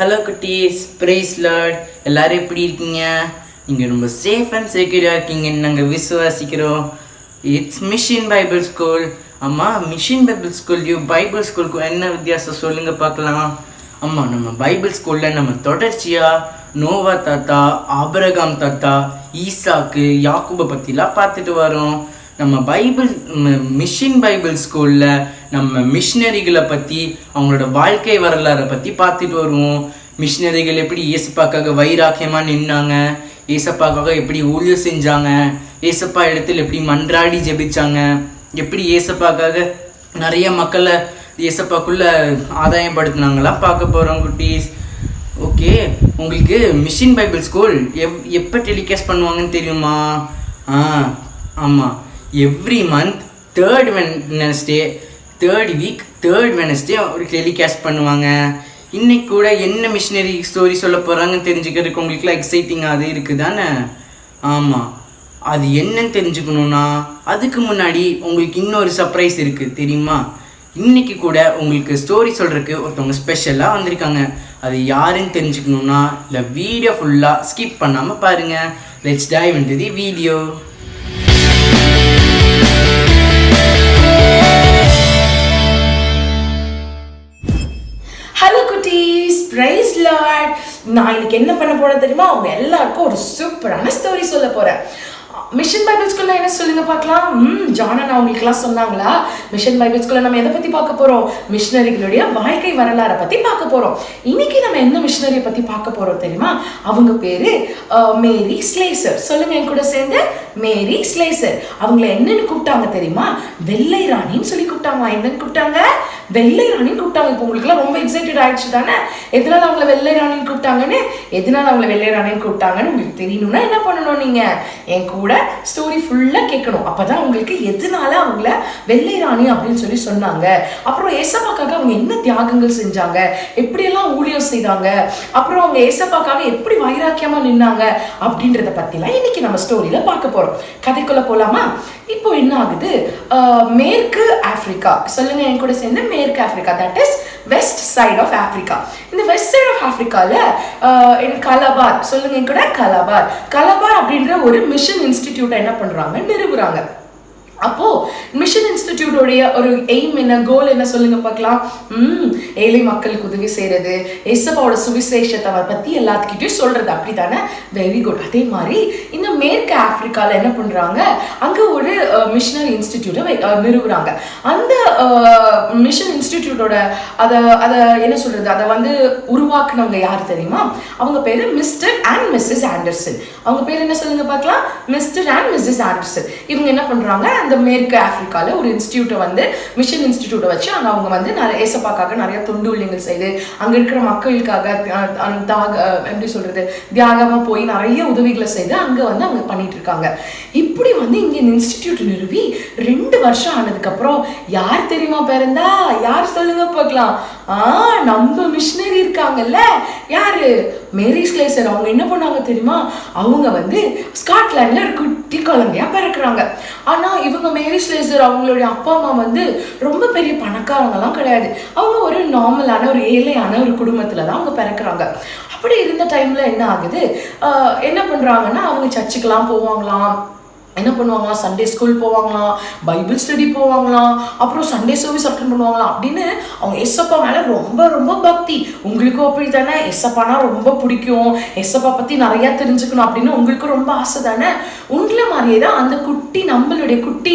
Hello குட்டீஸ், praise Lord. எல்லாரும் எப்படி இருக்கீங்க? நீங்கள் ரொம்ப சேஃப் அண்ட் செக்யூராக இருக்கீங்கன்னு நாங்கள் விசுவாசிக்கிறோம். It's mission Bible school. ஆமாம், மிஷன் பைபிள் ஸ்கூல்லையும் பைபிள் ஸ்கூலுக்கும் என்ன வித்தியாசம் சொல்லுங்கள் பார்க்கலாம். ஆமாம், நம்ம பைபிள் ஸ்கூலில் நம்ம தொடர்ச்சியாக நோவா தாத்தா, ஆபிரகாம் தாத்தா, ஈசாக்கு, யாக்கூபை பற்றிலாம் பார்த்துட்டு வரோம். நம்ம மிஷன் பைபிள் ஸ்கூலில் நம்ம மிஷினரிகளை பற்றி, அவங்களோட வாழ்க்கை வரலாறை பற்றி பார்த்துட்டு வருவோம். மிஷினரிகள் எப்படி ஏசப்பாக்காக வைராக்கியமாக நின்னாங்க, ஏசப்பாக்காக எப்படி ஊழியம் செஞ்சாங்க, ஏசப்பா இடத்துல எப்படி மன்றாடி ஜெபிச்சாங்க, எப்படி ஏசப்பாக்காக நிறைய மக்களை ஏசப்பாக்குள்ள ஆதாயப்படுத்தினாங்களாம் பார்க்க போகிறோம் குட்டீஸ். ஓகே, உங்களுக்கு மிஷன் பைபிள் ஸ்கூல் எப்போ டெலிகாஸ்ட் பண்ணுவாங்கன்னு தெரியுமா? ஆமாம், every month third week third Wednesday ஒரு டெலிகாஸ்ட் பண்ணுவாங்க. இன்னைக்கு கூட என்ன மிஷினரி ஸ்டோரி சொல்ல போகிறாங்கன்னு தெரிஞ்சுக்கிறதுக்கு உங்களுக்குலாம் எக்ஸைட்டிங்காக அது இருக்குது தானே? ஆமாம், அது என்னன்னு தெரிஞ்சுக்கணுன்னா அதுக்கு முன்னாடி உங்களுக்கு இன்னொரு சர்ப்ரைஸ் இருக்குது தெரியுமா? இன்னைக்கு கூட உங்களுக்கு ஸ்டோரி சொல்கிறதுக்கு ஒருத்தவங்க ஸ்பெஷலாக வந்திருக்காங்க. அது யாருன்னு தெரிஞ்சுக்கணுன்னா இல்லை வீடியோ ஃபுல்லாக ஸ்கிப் பண்ணாமல் பாருங்கள். Let's dive into the video. Hello குட்டீஸ், பிரைஸ் லார்ட். நான் இன்னைக்கு என்ன பண்ண போறேன் தெரியுமா? அவங்க எல்லாருக்கும் ஒரு சூப்பரான ஸ்டோரி சொல்ல போறேன். மிஷன் பைபிள் ஸ்கூல்ல என்ன சொல்லுங்க பார்க்கலாம். ஜானா அவங்களுக்குலாம் சொன்னாங்களா? மிஷன் பைபிள் ஸ்கூல்ல நம்ம எதை பத்தி பார்க்க போறோம்? மிஷினரிகளுடைய வாழ்க்கை வரலாறை பத்தி பார்க்க போறோம். இன்னைக்கு நம்ம என்ன மிஷினரியை பத்தி பார்க்க போறோம் தெரியுமா? அவங்க பேரு மேரி ஸ்லேசர். சொல்லுங்க என் கூட சேர்ந்து, மேரி ஸ்லேசர். அவங்கள என்னன்னு கூப்பிட்டாங்க தெரியுமா? வெள்ளை ராணின்னு சொல்லி கூப்பிட்டாங்க. என்னன்னு கூப்பிட்டாங்க? வெள்ளை ராணின்னு கூப்பிட்டாங்க. இப்போ உங்களுக்குலாம் ரொம்ப எக்ஸைட்டட் ஆயிடுச்சு தானே? எதனால அவங்கள வெள்ளை ராணின்னு கூப்பிட்டாங்கன்னு? எதனால அவங்கள வெள்ளை ராணின்னு கூப்பிட்டாங்கன்னு உங்களுக்கு தெரியணும்னா என்ன பண்ணணும்? நீங்க என் கூட ஸ்டோரி ஃபுல்லா கேட்கணும். அப்பதான் உங்களுக்கு எதனால அவங்கள வெள்ளை ராணி அப்படின்னு சொல்லி சொன்னாங்க, அப்புறம் ஏசப்பாக்காக அவங்க என்ன தியாகங்கள் செஞ்சாங்க, எப்படியெல்லாம் ஊழியம் செய்தாங்க, அப்புறம் அவங்க ஏசப்பாக்காக எப்படி வைராக்கியமா நின்னாங்க அப்படின்றத பத்திலாம் இன்னைக்கு நம்ம ஸ்டோரியில பார்க்க போறோம். கதைக்குள்ள போலாமா? இப்போ என்ன ஆகுது? மேற்கு ஆப்பிரிக்கா. சொல்லுங்க என் கூட சேர்ந்து, மேற்கு Africa, that is west side of Africa. இந்த வெஸ்ட் சைட் ஆஃப் ஆப்பிரிக்கால கலபார். சொல்லுங்க என் கூட, கலபார் அப்படின்ற ஒரு மிஷன் இன்ஸ்டிடியூட் என்ன பண்றாங்க, நிறுவுறாங்க. அப்போ மிஷன் இன்ஸ்டிடியூட்டோடைய ஒரு எய்ம் என்ன, கோல் என்ன சொல்லுங்க பார்க்கலாம். ஏழை மக்களுக்கு உதவி செய்யறது, ஏசப்பாவோட சுவிசேஷத்தை பத்தி எல்லாத்துக்கிட்டையும் சொல்றது, அப்படித்தானே? Very good. அதே மாதிரி இந்த மேற்கு ஆப்பிரிக்கால என்ன பண்றாங்க, அங்க ஒரு மிஷனரி இன்ஸ்டிடியூட்டை நிறுவுறாங்க. அந்த மிஷன் இன்ஸ்டிடியூட்டோட அதை என்ன சொல்றது, அதை உருவாக்குனவங்க யாரு தெரியுமா? அவங்க பேரு மிஸ்டர் அண்ட் மிஸ்ஸஸ் ஆண்டர்சன். அவங்க பேர் என்ன சொல்லுங்க பார்க்கலாம். Mr and Mrs Anderson. இவங்க என்ன பண்றாங்க, அந்த மேற்கு ஆப்பிரிக்கால ஒரு இன்ஸ்டிடியூட்டை மிஷன் இன்ஸ்டிடியூட்டை வச்சு அங்க அவங்க நிறைய ஏசப்பாக்காக நிறைய தொண்டு ஊழியங்கள் செய்து அங்க இருக்கிற மக்களுக்காக எப்படி சொல்றது, தியாகமா போய் நிறைய உதவிகளை செய்து அங்க அவங்க பண்ணிட்டு இருக்காங்க. இப்படி இங்க இன்ஸ்டிடியூட் நிறுவி 2 வருஷம் ஆனதுக்கு அப்புறம் யார் தெரியுமா பிறந்தா? யார் சொல்லுங்க பார்க்கலாம். நம்ம மிஷினரி இருக்காங்கல்ல, யாரு? மேரி ஸ்லேசர். அவங்க என்ன பண்ணாங்க தெரியுமா? அவங்க ஸ்காட்லாண்ட்ல ஒரு குட்டி குழந்தையா பிறக்குறாங்க. ஆனா இவங்க மேரி ஸ்லேசர் அவங்களுடைய அப்பா அம்மா ரொம்ப பெரிய பணக்காரங்கலாம் கிடையாது. அவங்க ஒரு நார்மலான ஒரு ஏழையான ஒரு குடும்பத்துல தான் அவங்க பிறக்குறாங்க. அப்படி இருந்த டைம்ல என்ன ஆகுது, என்ன பண்றாங்கன்னா அவங்க சர்ச்சுக்கெல்லாம் போவாங்களாம், என்ன பண்ணுவாங்களாம், சண்டே ஸ்கூல் போவாங்களாம், பைபிள் ஸ்டடி போவாங்களாம், அப்புறம் சண்டே சர்வீஸ் அட்டெண்ட் பண்ணுவாங்களாம். அப்படின்னு அவங்க எஸ்ஸப்பா மேல ரொம்ப ரொம்ப பக்தி. உங்களுக்கும் அப்படி தானே? எஸ்ஸப்பானா ரொம்ப பிடிக்கும், எஸ்ஸப்பா பத்தி நிறைய தெரிஞ்சுக்கணும் அப்படின்னு உங்களுக்கு ரொம்ப ஆசை தானே? உங்களை மாதிரியே தான் அந்த நம்மளுடைய குட்டி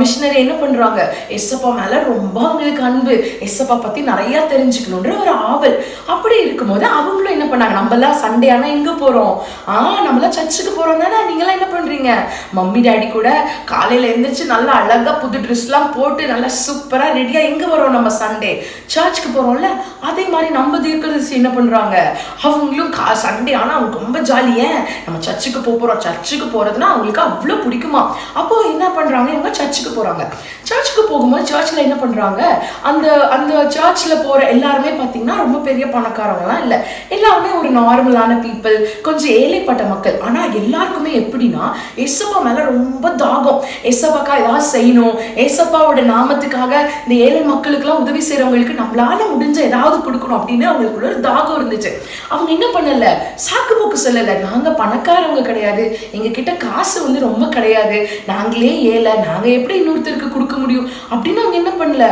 மிஷினரி என்ன பண்றாங்க, எஸ்ஸப்பா மேல ரொம்ப அவங்களுக்கு அன்பு, எஸ்ஸப்பா பத்தி நிறைய தெரிஞ்சுக்கணுன்ற ஒரு ஆவல். அப்படி இருக்கும்போது அவங்களும் என்ன பண்ணாங்க, நம்மளாம் சண்டே ஆனா எங்க போறோம், நம்மளாம் சர்ச்சுக்கு போறோம் தானே? நீங்களாம் என்ன பண்றீங்க, மம்மி டாடி கூட காலையில எழுந்திரிச்சு நல்லா அழகா புது ட்ரெஸ்லாம் போட்டு நல்லா சூப்பரா ரெடியா எங்க வரோம், நம்ம சண்டே சர்ச்சுக்கு போறோம்ல. அதே மாதிரி நம்ம தீர்க்கதரிசி என்ன பண்றாங்க, அவங்களும் சண்டே ஆனா அவங்க ரொம்ப ஜாலியா நம்ம சர்ச்சுக்கு போறோம். சர்ச்சுக்கு போறதுன்னா அவங்களுக்கு அவ்வளவு பிடிக்குமா. அப்போ என்ன பண்றாங்க, இவங்க சர்ச்சுக்கு போறாங்க. சர்ச்சுக்கு போகும்போது சர்ச்சில் என்ன பண்றாங்க, அந்த அந்த சர்ச்சில் போற எல்லாருமே பார்த்தீங்கன்னா ரொம்ப பெரிய பணக்காரங்களாம் இல்லை, எல்லாருமே ஒரு நார்மலான பீப்புள், கொஞ்சம் ஏழைப்பட்ட மக்கள். ஆனா எல்லாருக்குமே எப்படின்னா எசப்பா மேல ரொம்ப தாகம். ஏசப்பாக்கா ஏதாவது செய்யணும், ஏசப்பாவோட நாமத்துக்காக இந்த ஏழை மக்களுக்கெல்லாம் உதவி செய்யறவங்களுக்கு நம்மளால முடிஞ்ச ஏதாவது கொடுக்கணும் அப்படின்னு அவங்களுக்குள்ள ஒரு தாகம் இருந்துச்சு. அவங்க என்ன பண்ணல, சாக்கு போக்கு சொல்லல, நாங்க பணக்காரவங்க கிடையாது, எங்க கிட்ட காசு வந்து ரொம்ப கிடையாது, நாங்களே ஏழை, நாங்க எப்படி இன்னொருத்தருக்கு கொடுக்க முடியும் அப்படின்னு அவங்க என்ன பண்ணல,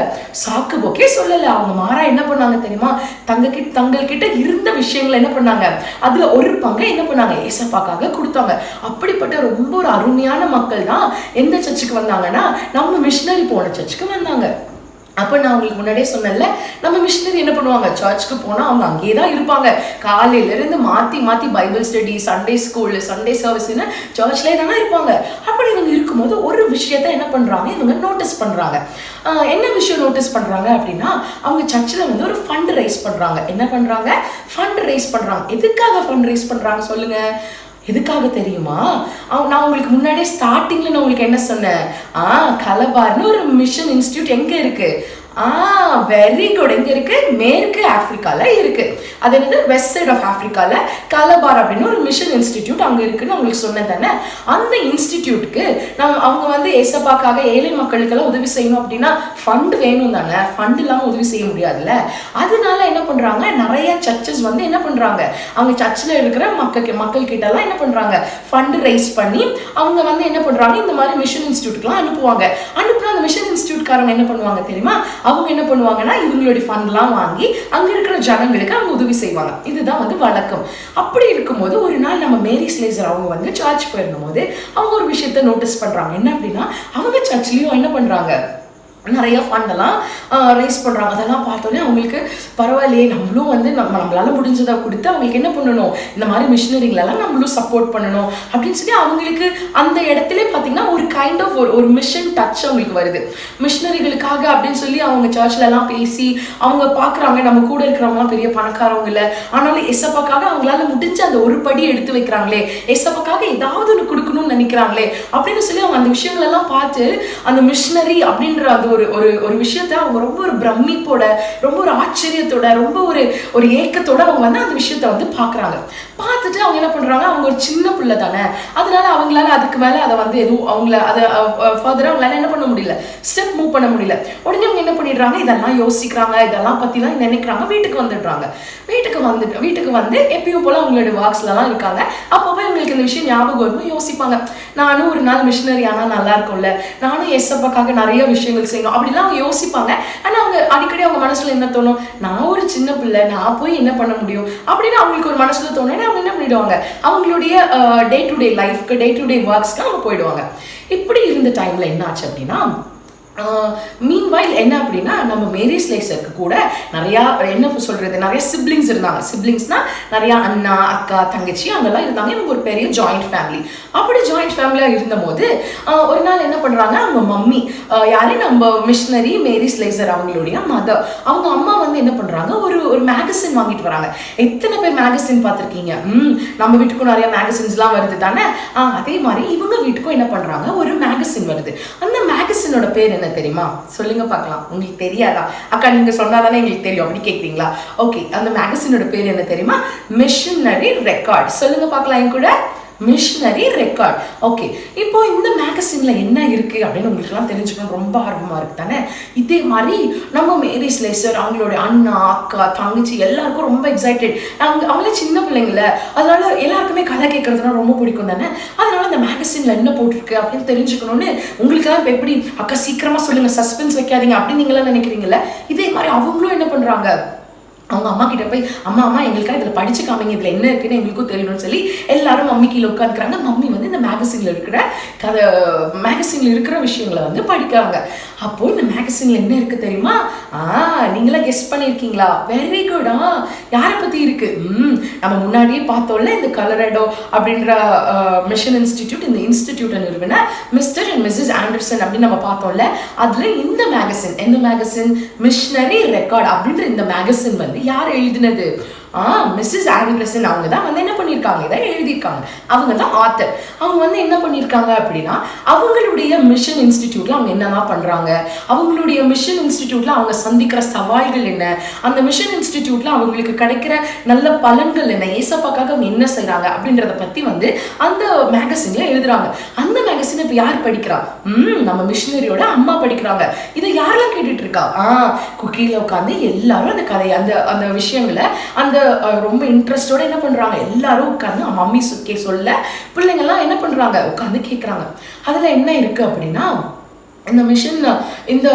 சாக்கு போக்கே சொல்லல. அவங்க மாறா என்ன பண்ணாங்க தெரியுமா, தங்கள்கிட்ட இருந்த விஷயங்களை என்ன பண்ணாங்க, அதுல ஒரு பங்கை என்ன பண்ணாங்க, ஏசப்பாக்காக கொடுத்தாங்க. அப்படிப்பட்ட ரொம்ப ஒரு அருமையான மக்கள் தான் எந்த சர்ச்சுக்கு வந்தாங்கன்னா நம்ம மிஷனரி போன சர்ச்சுக்கு வந்தாங்க. அப்போ நான் உங்களுக்கு முன்னாடியே சொன்னேன்ல, நம்ம மிஷினரி என்ன பண்ணுவாங்க, சர்ச்சுக்கு போனால் அவங்க அங்கேயே தான் இருப்பாங்க. காலையிலேருந்து மாற்றி Bible study, Sunday school, Sunday சர்வீஸ்ன்னு சர்ச்லேயே தானே இருப்பாங்க. அப்படி இவங்க இருக்கும்போது ஒரு விஷயத்த என்ன பண்ணுறாங்க, இவங்க நோட்டீஸ் பண்ணுறாங்க. என்ன விஷயம் நோட்டீஸ் பண்ணுறாங்க அப்படின்னா, அவங்க சர்ச்சில் வந்து ஒரு ஃபண்ட் ரைஸ் பண்ணுறாங்க. என்ன பண்ணுறாங்க, ஃபண்ட் ரைஸ் பண்ணுறாங்க. எதுக்காக ஃபண்ட் ரைஸ் பண்ணுறாங்க சொல்லுங்கள், எதுக்காக தெரியுமா? நான் உங்களுக்கு முன்னாடியே ஸ்டார்டிங்ல நான் உங்களுக்கு என்ன சொன்னேன், கலபார்னு ஒரு மிஷன் இன்ஸ்டிடியூட் எங்க இருக்கு, வெரி குட், எங்க இருக்கு, மேற்கு ஆப்பிரிக்கால இருக்கு. அது என்னது, வெஸ்ட் சைட் ஆஃப் ஆப்பிரிக்கால கலபார் அப்படின்னு ஒரு மிஷன் இன்ஸ்டிடியூட் அங்க இருக்குன்னு உங்களுக்கு சொன்னேன் தானே. அந்த இன்ஸ்டிடியூட்டுக்கு அவங்க வந்து ஏசப்பாக்காக ஏழை மக்களுக்கெல்லாம் உதவி செய்யணும் அப்படின்னா ஃபண்ட் வேணும் தானே, ஃபண்ட் இல்லாம உதவி செய்ய முடியாதுல்ல. அதனால என்ன பண்றாங்க, நிறைய சர்ச்சஸ் வந்து என்ன பண்றாங்க, அவங்க சர்ச்சில் இருக்கிற மக்கள் கிட்ட எல்லாம் என்ன பண்றாங்க, ஃபண்ட் ரைஸ் பண்ணி அவங்க வந்து என்ன பண்றாங்க, இந்த மாதிரி மிஷன் இன்ஸ்டிடியூட்லாம் அனுப்புவாங்க. அனுப்புனா அந்த மிஷன் இன்ஸ்டிடியூட்காரங்க என்ன பண்ணுவாங்க தெரியுமா, அவங்க என்ன பண்ணுவாங்கன்னா இவங்களுடைய ஃபண்ட்லாம் வாங்கி அங்க இருக்கிற ஜனங்களுக்கு அவங்க உதவி செய்வாங்க. இதுதான் வந்து வழக்கம். அப்படி இருக்கும்போது ஒரு நாள் நம்ம மேரி ஸ்லேசர் அவங்க வந்து சர்ச் போயிருக்கும் போது அவங்க ஒரு விஷயத்த நோட்டீஸ் பண்றாங்க. என்ன அப்படின்னா, அவங்க சர்ச்லயும் என்ன பண்றாங்க, நிறைய ஃபண்டெல்லாம் ரைஸ் பண்ணுறாங்க. அதெல்லாம் பார்த்தோன்னே அவங்களுக்கு பரவாயில்லையே, நம்மளும் வந்து நம்மளால முடிஞ்சதை கொடுத்து அவங்களுக்கு என்ன பண்ணணும், இந்த மாதிரி மிஷினரிங்களெல்லாம் நம்மளும் சப்போர்ட் பண்ணணும் அப்படின்னு சொல்லி அவங்களுக்கு அந்த இடத்துல பார்த்தீங்கன்னா ஒரு கைண்ட் ஆஃப் ஒரு மிஷன் டச் அவங்களுக்கு வருது. மிஷினரிகளுக்காக அப்படின்னு சொல்லி அவங்க சர்ச்லலாம் பேசி அவங்க பார்க்குறாங்க, நம்ம கூட இருக்கிறவங்களாம் பெரிய பணக்காரவங்க இல்லை, ஆனாலும் எசப்பாக்காக அவங்களால முடிஞ்ச அந்த ஒரு படி எடுத்து வைக்கிறாங்களே, எசப்பாக்காக ஏதாவது ஒன்று கொடுக்கணும்னு நினைக்கிறாங்களே அப்படின்னு சொல்லி அவங்க அந்த விஷயங்களெல்லாம் பார்த்து அந்த மிஷினரி அப்படின்ற அந்த ஒரு விஷயத்த அவங்க ரொம்ப ஒரு பிரமிப்போட, ரொம்ப ஒரு ஆச்சரியத்தோட, ரொம்ப ஒரு ஏக்கத்தோட அவங்க வந்து அந்த விஷயத்த வந்து பார்க்குறாங்க. பார்த்துட்டு அவங்க என்ன பண்றாங்க, அவங்க ஒரு சின்ன பிள்ளை தானே, அதனால அவங்களால அதுக்கு மேல அதை வந்து எதுவும் அவங்கள அதை ஃபர்தரா அவங்களால என்ன பண்ண முடியல, ஸ்டெப் மூவ் பண்ண முடியல. உடனே அவங்க என்ன பண்ணிடுறாங்க, இதெல்லாம் யோசிக்கிறாங்க, இதெல்லாம் பத்திலாம் நினைக்கிறாங்க, வீட்டுக்கு வந்துடுறாங்க. வீட்டுக்கு வந்து எப்பயும் போல அவங்களோட ஒர்க்ஸ்லாம் இருக்காங்க. அப்பப்போ இவங்களுக்கு இந்த விஷயம் ஞாபகம் இருக்கும், யோசிப்பாங்க, நானும் ஒரு நாள் மிஷினரி ஆனா நல்லா இருக்கும்ல, நானும் எஸ்எப்பாக்காக நிறைய விஷயங்கள் செய்யணும் அப்படிலாம் அவங்க யோசிப்பாங்க. ஆனா அவங்க அடிக்கடி அவங்க மனசுல என்ன தோணும், நான் ஒரு சின்ன பிள்ளை, நான் போய் என்ன பண்ண முடியும் அப்படின்னு அவங்களுக்கு ஒரு மனசுல தோணும். அவங்க என்ன பண்ணிடுவாங்க, அவங்களுடைய டே டு டே லைஃப்க்கு, டே டு டே ஒர்க்ஸ்க்கு அவங்க போயிடுவாங்க. இப்படி இருந்த டைம்ல என்ன ஆச்சு அப்படின்னா, மீன்வைல் என்ன அப்படின்னா, நம்ம மேரி ஸ்லேசருக்கு கூட நிறையா என்ன சொல்றது, நிறைய சிப்ளிங்ஸ் இருந்தாங்க. சிப்ளிங்ஸ்னா நிறையா அண்ணா, அக்கா, தங்கச்சி அங்கெல்லாம் இருந்தாங்க. இவங்க ஒரு பெரிய ஜாயிண்ட் ஃபேமிலி. அப்படி ஜாயிண்ட் ஃபேமிலியாக இருந்தபோது ஒரு நாள் என்ன பண்ணுறாங்க, அவங்க மம்மி யாரே நம்ம மிஷினரி மேரி ஸ்லேசர் அவங்களுடைய மதர், அவங்க அம்மா வந்து என்ன பண்ணுறாங்க, ஒரு மேகசின் வாங்கிட்டு வராங்க. எத்தனை பேர் மேகசின் பார்த்துருக்கீங்க? நம்ம வீட்டுக்கும் நிறைய மேகசின்ஸ்லாம் வருது தானே, அதே மாதிரி இவங்க வீட்டுக்கும் என்ன பண்ணுறாங்க, ஒரு மேகசின் வருது. அந்த மேகசினோட பேர் என்ன தெரியுமா, சொல்லுங்க பார்க்கலாம். உங்களுக்கு தெரியாதா? அக்கா நீங்க சொன்னாதானே எங்களுக்கு தெரியும், அப்படி கேட்குறீங்களா? ஓகே, அந்த மேகசினோட பேர் என்ன தெரியுமா, மிஷனரி ரெக்கார்ட். சொல்லுங்க பார்க்கலாம் என் கூட, மிஷனரி ரெக்கார்ட். ஓகே, இப்போ இந்த மேகசின்ல என்ன இருக்கு அப்படின்னு உங்களுக்குலாம் தெரிஞ்சுக்கணும் ரொம்ப ஆர்வமா இருக்கு தானே. இதே மாதிரி நம்ம மேரி ஸ்லேசர் அவங்களோட அண்ணா, அக்கா, தங்கச்சி எல்லாருக்கும் ரொம்ப எக்ஸைட்டட். அவங்களே சின்ன பிள்ளைங்கள, அதனால எல்லாருக்குமே கதை கேட்கறதுனா ரொம்ப பிடிக்கும் தானே. அதனால அந்த மேகசின்ல என்ன போட்டிருக்கு அப்படின்னு தெரிஞ்சுக்கணும்னு உங்களுக்கெல்லாம் இப்போ எப்படி, அக்கா சீக்கிரமா சொல்லுங்க, சஸ்பென்ஸ் வைக்காதீங்க அப்படின்னு நீங்களாம் நினைக்கிறீங்கல்ல. இதே மாதிரி அவங்களும் என்ன பண்றாங்க, அவங்க அம்மா கிட்ட போய் அம்மா எங்களுக்காக இதில் படிச்சு காமிங்க, இதில் என்ன இருக்குன்னு எங்களுக்கும் தெரியணும்னு சொல்லி எல்லாரும் மம்மி கீழே உட்காந்துக்கிறாங்க. மம்மி வந்து இந்த மேகசின்ல இருக்கிற விஷயங்களை வந்து படிக்கிறாங்க. அப்போ இந்த மேகசின்ல என்ன இருக்கு தெரியுமா, நீங்களா கெஸ் பண்ணியிருக்கீங்களா? Very good. யாரை பத்தி இருக்கு, நம்ம முன்னாடியே பார்த்தோம்ல, இந்த கலரடோ அப்படின்ற மிஷன் இன்ஸ்டிடியூட், இந்த இன்ஸ்டிடியூட்டை நிறுவன மிஸ்டர் அண்ட் மிஸ்ஸஸ் ஆண்டர்சன் அப்படின்னு நம்ம பார்த்தோம்ல. அதுல இந்த மேகசின், எந்த மேகசின், மிஷனரி ரெக்கார்ட் அப்படின்ற இந்த மேகசின் வந்து யார் எழுதினது, மிஸ்ஸஸ் ஆண்டர்சன் அவங்க தான் வந்து என்ன பண்ணியிருக்காங்க, இதை எழுதியிருக்காங்க. அவங்க தான் ஆத்தர். அவங்க வந்து என்ன பண்ணியிருக்காங்க அப்படின்னா, அவங்களுடைய மிஷன் இன்ஸ்டிடியூட்ல அவங்க என்னெல்லாம் பண்றாங்க, அவங்களுடைய மிஷன் இன்ஸ்டிடியூட்ல அவங்க சந்திக்கிற சவால்கள் என்ன, அந்த மிஷன் இன்ஸ்டிடியூட்ல அவங்களுக்கு கிடைக்கிற நல்ல பலன்கள் என்ன, ஏசப்பாக்காக அவங்க என்ன செய்யறாங்க அப்படின்றத பத்தி வந்து அந்த மேகசின்ல எழுதுறாங்க. அந்த மேகசின் இப்ப யார் படிக்கிறா? நம்ம மிஷனரியோட அம்மா படிக்கிறாங்க. இதை யாரெல்லாம் கேட்டுட்டு இருக்கா? குக்கியில உட்காந்து எல்லாரும் அந்த கதை அந்த விஷயங்களை அந்த ரொம்ப இன்ட்ரெஸ்டோட என்ன பண்றாங்க, எல்லாரும் உட்காந்து மம்மி சொல்ல பிள்ளைங்க எல்லாம் என்ன பண்றாங்க, உட்காந்து கேட்கறாங்க. அதுல என்ன இருக்கு அப்படின்னா, இந்த மிஷன் இந்த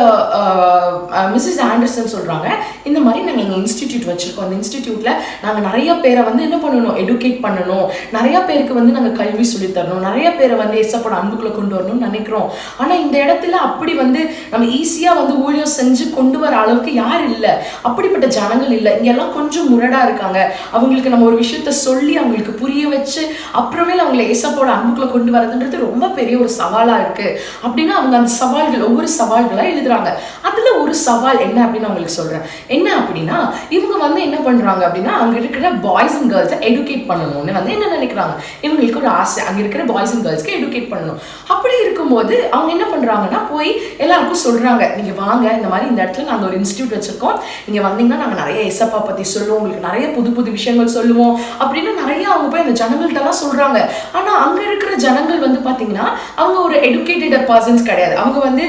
மிஸ்ஸஸ் ஆண்டர்சன் சொல்றாங்க, இந்த மாதிரி நாங்கள் எங்கள் இன்ஸ்டிடியூட் வச்சிருக்கோம். அந்த இன்ஸ்டிடியூட்ல நாங்கள் நிறைய பேரை வந்து என்ன பண்ணணும், எடுகேட் பண்ணணும், நிறைய பேருக்கு வந்து நாங்கள் கல்வி சொல்லித்தரணும், நிறைய பேரை வந்து ஏசப்போட அன்புக்குள்ள கொண்டு வரணும்னு நினைக்கிறோம். ஆனால் இந்த இடத்துல அப்படி வந்து நம்ம ஈஸியாக வந்து ஊழியம் செஞ்சு கொண்டு வர அளவுக்கு யார் இல்லை, அப்படிப்பட்ட ஜனங்கள் இல்லை. இங்கெல்லாம் கொஞ்சம் முரடா இருக்காங்க. அவங்களுக்கு நம்ம ஒரு விஷயத்த சொல்லி அவங்களுக்கு புரிய வச்சு அப்புறமேல அவங்களை ஏசப்போட அன்புக்குள்ள கொண்டு வரதுன்றது ரொம்ப பெரிய ஒரு சவாலா இருக்கு அப்படின்னா அவங்க அந்த சவால்கள் ஒவ்வொரு சவால்களா எழுதுறாங்க. அதுல ஒரு சவால் என்ன அப்படின்னு அவங்களுக்கு சொல்றேன். என்ன அப்படின்னா, இவங்க வந்து என்ன பண்றாங்க அப்படின்னா, அங்க இருக்கிற பாய்ஸ் அண்ட் கேர்ள்ஸை எடுகேட் பண்ணணும்னு வந்து என்ன நினைக்கிறாங்க, இவங்களுக்கு ஒரு ஆசை, அங்க இருக்கிற பாய்ஸ் அண்ட் கேர்ள்ஸ்க்கு எடுகேட் பண்ணணும். அப்படி இருக்கும்போது அவங்க என்ன பண்றாங்கன்னா, போய் எல்லாருக்கும் சொல்றாங்க, நீங்க வாங்க, இந்த மாதிரி இந்த இடத்துல நாங்க ஒரு இன்ஸ்டிடியூட் வச்சிருக்கோம், நீங்க வந்தீங்கன்னா நாங்க நிறைய ஏசப்பா பத்தி சொல்லுவோம், உங்களுக்கு நிறைய புது புது விஷயங்கள் சொல்லுவோம் அப்படின்னு நிறைய அவங்க போய் அந்த ஜனங்கள்ட்ட எல்லாம் சொல்றாங்க. ஆனா அங்க இருக்கிற ஜனங்கள் வந்து பாத்தீங்கன்னா அவங்க ஒரு எடுகேட்டட் பர்சன்ஸ் கிடையாது. அவங்க வந்து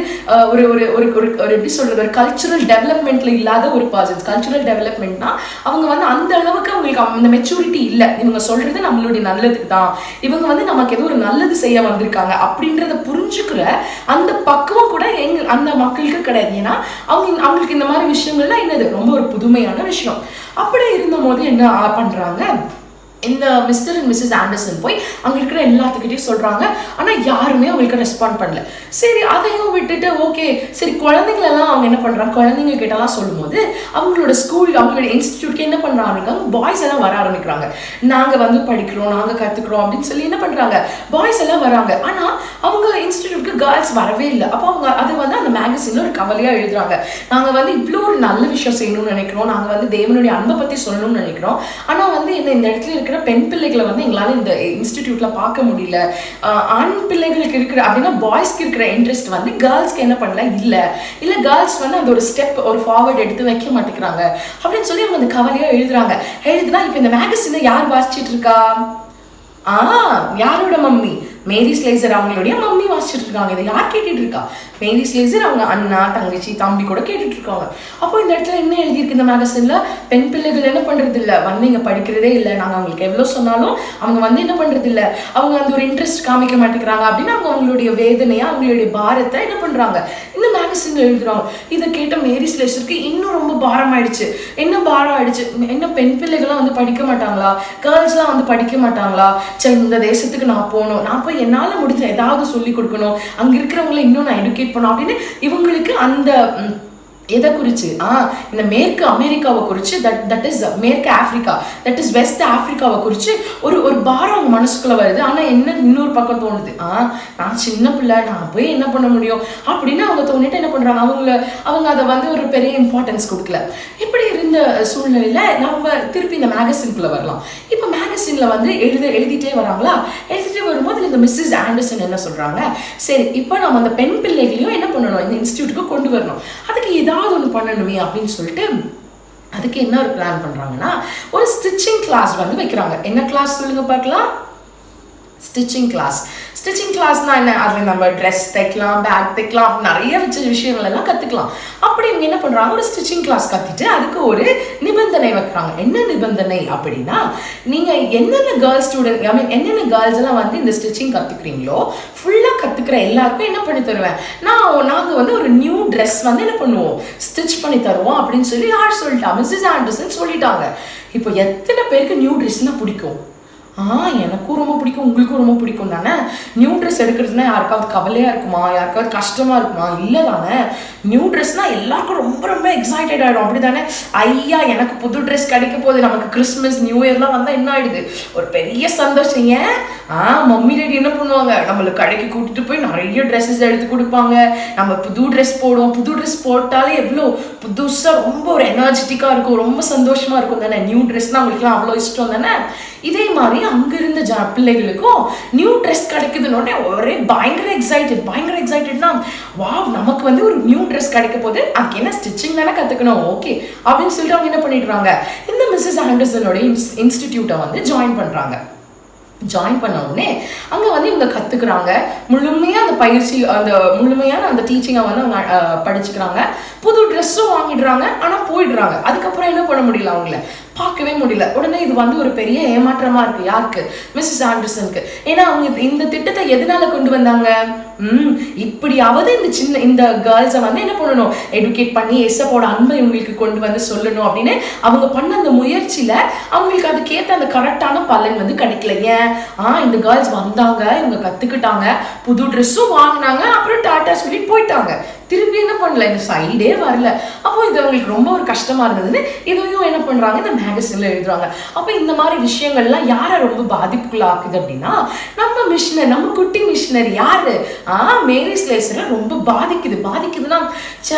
ஒரு ஒரு ஒரு எப்படி சொல்றது, ஒரு கல்ச்சுரல் டெவலப்மெண்ட்ல இல்லாத ஒரு பர்சன்ஸ். கல்ச்சுரல் டெவலப்மெண்ட்னா அவங்க வந்து அந்த அளவுக்கு அவங்களுக்கு அந்த மெச்சூரிட்டி இல்லை. இவங்க சொல்றது நம்மளுடைய நல்லதுக்கு தான், இவங்க வந்து நமக்கு ஏதோ ஒரு நல்லது செய்ய வந்திருக்காங்க அப்படின்றத புரிஞ்சுக்கிற அந்த பக்குவம் கூட அந்த மக்களுக்கு கிடையாது. ஏன்னா அவங்களுக்கு இந்த மாதிரி விஷயங்கள்லாம் என்னது ரொம்ப ஒரு புதுமையான விஷயம். அப்படி இருந்த போது என்ன பண்றாங்க, இந்த மிஸ்டர் அண்ட் மிஸ்ஸஸ் ஆண்டர்சன் போய் அங்கே இருக்கிற எல்லாத்துக்கிட்டையும் சொல்கிறாங்க. ஆனால் யாருமே அவங்களுக்கு ரெஸ்பாண்ட் பண்ணல. சரி, அதையும் விட்டுட்டு ஓகே சரி குழந்தைங்களெல்லாம் அவங்க என்ன பண்ணுறாங்க, குழந்தைங்க கிட்டலாம் சொல்லும்போது அவங்களோட ஸ்கூல் அவங்களோட இன்ஸ்டிடியூட்க்கு என்ன பண்ணுறாங்க, பாய்ஸ் எல்லாம் வர ஆரம்பிக்கிறாங்க. நாங்கள் வந்து படிக்கிறோம், நாங்கள் கற்றுக்குறோம் அப்படின்னு சொல்லி என்ன பண்ணுறாங்க, பாய்ஸ் எல்லாம் வராங்க. ஆனால் அவங்க இன்ஸ்டிடியூட்க்கு கேர்ள்ஸ் வரவே இல்லை. அப்போ அவங்க அது வந்து அந்த மேகசினில் ஒரு கவலையாக எழுதுறாங்க. நாங்கள் வந்து இவ்வளோ ஒரு நல்ல விஷயம் செய்யணும்னு நினைக்கிறோம், நாங்கள் வந்து தேவனுடைய அன்பை பற்றி சொல்லணும்னு நினைக்கிறோம், ஆனால் வந்து என்ன இந்த இடத்துல இருக்கிற பெண் பிள்ளைகளை வந்து எங்களால இந்த இன்ஸ்டிடியூட்ல பார்க்க முடியல. ஆண் பிள்ளைகளுக்கு இருக்கிற அப்படின்னா பாய்ஸ்க்கு இருக்கிற இன்ட்ரெஸ்ட் வந்து கேர்ள்ஸ்க்கு என்ன பண்ணல இல்ல கேர்ள்ஸ் வந்து அந்த ஒரு ஸ்டெப் ஒரு ஃபார்வர்ட் எடுத்து வைக்க மாட்டேங்கிறாங்க அப்படின்னு சொல்லி அவங்க அந்த கவலையா எழுதுறாங்க. எழுதுனா இப்ப இந்த மேகசினை யார் வாசிச்சிட்டு இருக்கா, யாரோட மம்மி, மேரி ஸ்லேசர் அவங்களுடைய மம்மி வாசிச்சுட்டு இருக்காங்க. இதை யார் கேட்டுட்டு இருக்கா, மேரி ஸ்லேசர் அவங்க அண்ணா தங்கச்சி தம்பி கூட கேட்டுட்டு இருக்காங்க. அப்போ இந்த இடத்துல என்ன எழுதியிருக்கு இந்த மேகசின்ல, பெண் பிள்ளைகள் என்ன பண்றது இல்லை, வந்து இங்க படிக்கிறதே இல்லை, நாங்கள் அவங்களுக்கு எவ்வளோ சொன்னாலும் அவங்க வந்து என்ன பண்றது இல்லை, அவங்க அந்த ஒரு இன்ட்ரெஸ்ட் காமிக்க மாட்டேங்கிறாங்க அப்படின்னு அவங்களுடைய வேதனையா அவங்களுடைய பாரத்தை என்ன பண்றாங்க இந்த மேகசின்ல எழுதுறாங்க. இதை கேட்ட மேரி ஸ்லேசருக்கு இன்னும் ரொம்ப பாரம் ஆயிடுச்சு. என்ன பாரம் ஆயிடுச்சு, என்ன பெண் பிள்ளைகள்லாம் வந்து படிக்க மாட்டாங்களா, கேர்ள்ஸ்லாம் வந்து படிக்க மாட்டாங்களா, சரி இந்த தேசத்துக்கு நான் போகணும், நான் போய் என்னால் முடிஞ்ச ஏதாவது சொல்லி கொடுக்கணும், அங்கே இருக்கிறவங்களை இன்னும் நான் எடுக்கேட் பண்ணணும் அப்படின்னு இவங்களுக்கு அந்த எதை குறிச்சு இந்த மேற்கு அமெரிக்காவை குறிச்சு தட் இஸ் மேற்கு ஆப்பிரிக்கா, தட் இஸ் வெஸ்ட் ஆப்பிரிக்காவை குறிச்சு ஒரு பாரம் அவங்க மனசுக்குள்ள வருது. ஆனா என்ன இன்னொரு பக்கம் தோணுது, நான் சின்ன பிள்ளை, நான் போய் என்ன பண்ண முடியும் அப்படின்னு அவங்க தோணிட்டு என்ன பண்றாங்க, அவங்க அதை வந்து ஒரு பெரிய இம்பார்ட்டன்ஸ் கொடுக்கல. இப்படி இருந்த சூழ்நிலையில நம்ம திருப்பி இந்த மேகசின்குள்ள வரலாம். இப்போ மேகசின்ல வந்து எழுதிட்டே வராங்களா, எழுதிட்டே வரும்போது இந்த மிஸ்ஸஸ் ஆண்டர்சன் என்ன சொல்றாங்க, சரி இப்போ நம்ம அந்த பெண் பிள்ளைகளையும் என்ன பண்ணணும், இந்த இன்ஸ்டிடியூட்டுக்கு கொண்டு வரணும், அதுக்கு ஏதாவது ஒன்று பண்ணணுமே அப்படின்னு சொல்லிட்டு அதுக்கு என்ன ஒரு பிளான் பண்றாங்கன்னா, ஒரு ஸ்டிச்சிங் கிளாஸ் வந்து வைக்கிறாங்க. என்ன கிளாஸ் சொல்லுங்க பார்க்கலாம், ஸ்டிச்சிங் கிளாஸ். ஸ்டிச்சிங் கிளாஸ்னா என்ன, அதில் நம்ம ட்ரெஸ் தைக்கலாம், பேக் தைக்கலாம், நிறைய விஷயங்கள் எல்லாம் கற்றுக்கலாம். அப்படி இவங்க என்ன பண்ணுறாங்க, ஒரு ஸ்டிச்சிங் கிளாஸ் கற்றுட்டு அதுக்கு ஒரு நிபந்தனை வைக்கிறாங்க. என்ன நிபந்தனை அப்படின்னா, நீங்கள் என்னென்ன கேர்ள்ஸ் ஸ்டூடெண்ட் என்னென்ன கேர்ள்ஸ் எல்லாம் வந்து இந்த ஸ்டிச்சிங் கற்றுக்குறீங்களோ ஃபுல்லாக கற்றுக்கிற எல்லாருக்கும் என்ன பண்ணி தருவேன், நாங்கள் வந்து ஒரு நியூ ட்ரெஸ் வந்து என்ன பண்ணுவோம், ஸ்டிச் பண்ணி தருவோம் அப்படின்னு சொல்லி யார் சொல்லிட்டா, மிஸ்ஸஸ் ஆண்டர்சன் சொல்லிட்டாங்க. இப்போ எத்தனை பேருக்கு நியூ ட்ரெஸ்னா பிடிக்கும், எனக்கும் ரொம்ப பிடிக்கும், உங்களுக்கும் ரொம்ப பிடிக்கும் தானே. நியூ ட்ரெஸ் எடுக்கிறதுனா யாருக்காவது கவலையாக இருக்குமா, யாருக்காவது கஷ்டமாக இருக்குமா? இல்லை தானே. நியூ ட்ரெஸ்னால் எல்லாருக்கும் ரொம்ப ரொம்ப எக்ஸைட்டட் ஆகிடும், அப்படி தானே. ஐயா எனக்கு புது ட்ரெஸ் கிடைக்க போகுது. நமக்கு கிறிஸ்மஸ் நியூ இயர்லாம் வந்தால் என்ன ஆகிடுது, ஒரு பெரிய சந்தோஷம். ஏன் மம்மி டேடி என்ன பண்ணுவாங்க, நம்மளை கடைக்கு கூட்டிட்டு போய் நிறைய ட்ரெஸ்ஸஸ் எடுத்து கொடுப்பாங்க. நம்ம புது ட்ரெஸ் போடுவோம். புது ட்ரெஸ் போட்டாலே எவ்வளோ புதுசாக ரொம்ப ஒரு எனர்ஜெட்டிக்காக இருக்கும், ரொம்ப சந்தோஷமாக இருக்கும் தானே. நியூ ட்ரெஸ்னால் அவங்களுக்குலாம் அவ்வளோ இஷ்டம் தானே. இதே மாதிரி அங்கே இருந்த பிள்ளைகளுக்கும் நியூ ட்ரெஸ் கிடைக்குதுன்னு ஒரே பயங்கர எக்ஸைட்டட்னா, வா நமக்கு வந்து ஒரு நியூ ட்ரெஸ் கிடைக்க போது, அதுக்கு என்ன ஸ்டிச்சிங் தானே கற்றுக்கணும், ஓகே அப்படின்னு சொல்லிட்டு அவங்க என்ன பண்ணிடுறாங்க, இந்த மிஸ்ஸஸ் ஆண்டர்சனோட இன்ஸ்டிடியூட்டை வந்து ஜாயின் பண்ணுறாங்க. ஜாயின் பண்ண உடனே அங்கே வந்து இவங்க கற்றுக்குறாங்க. முழுமையாக அந்த பயிற்சி, அந்த முழுமையான அந்த டீச்சிங்கை வந்து அவங்க படிச்சுக்கிறாங்க. புது ட்ரெஸ்ஸும் வாங்கிடுறாங்க. ஆனால் போயிடுறாங்க. அதுக்கப்புறம் என்ன பண்ண முடியல, அவங்கள பார்க்கவே முடியல. உடனே இது வந்து ஒரு பெரிய ஏமாற்றமாக இருக்குது. யாருக்கு? மிஸ்ஸஸ் ஆண்டர்சனுக்கு. ஏன்னா அவங்க இந்த திட்டத்தை எதனால கொண்டு வந்தாங்க, இப்படியாவது இந்த கேர்ள்ஸை வந்து என்ன பண்ணணும், எடுக்கேட் பண்ணி எஸ்ஸப்போட அன்பை இவங்களுக்கு கொண்டு வந்து சொல்லணும் அப்படின்னு அவங்க பண்ண அந்த முயற்சியில அவங்களுக்கு அதுக்கேற்ற அந்த கரெக்டான பலன் வந்து கிடைக்கல. ஏன்? இந்த கேர்ள்ஸ் வந்தாங்க, இவங்க கத்துக்கிட்டாங்க, புது ட்ரெஸ்ஸும் வாங்கினாங்க, அப்புறம் டாட்டா சொல்லிட்டு போயிட்டாங்க. திருப்பி என்ன பண்ணல, இந்த சைடே வரல. அப்போ இது அவங்களுக்கு ரொம்ப ஒரு கஷ்டமா இருந்ததுன்னு இதையும் என்ன பண்றாங்க, இந்த மேகசின்ல எழுதுறாங்க. அப்போ இந்த மாதிரி விஷயங்கள்லாம் யாரை ரொம்ப பாதிப்புக்குள்ள ஆக்குது அப்படின்னா, நம்ம மிஷினரி, நம்ம குட்டி மிஷினரி யாரு, மேரி ஸ்லேசரை ரொம்ப பாதிக்குதுன்னா,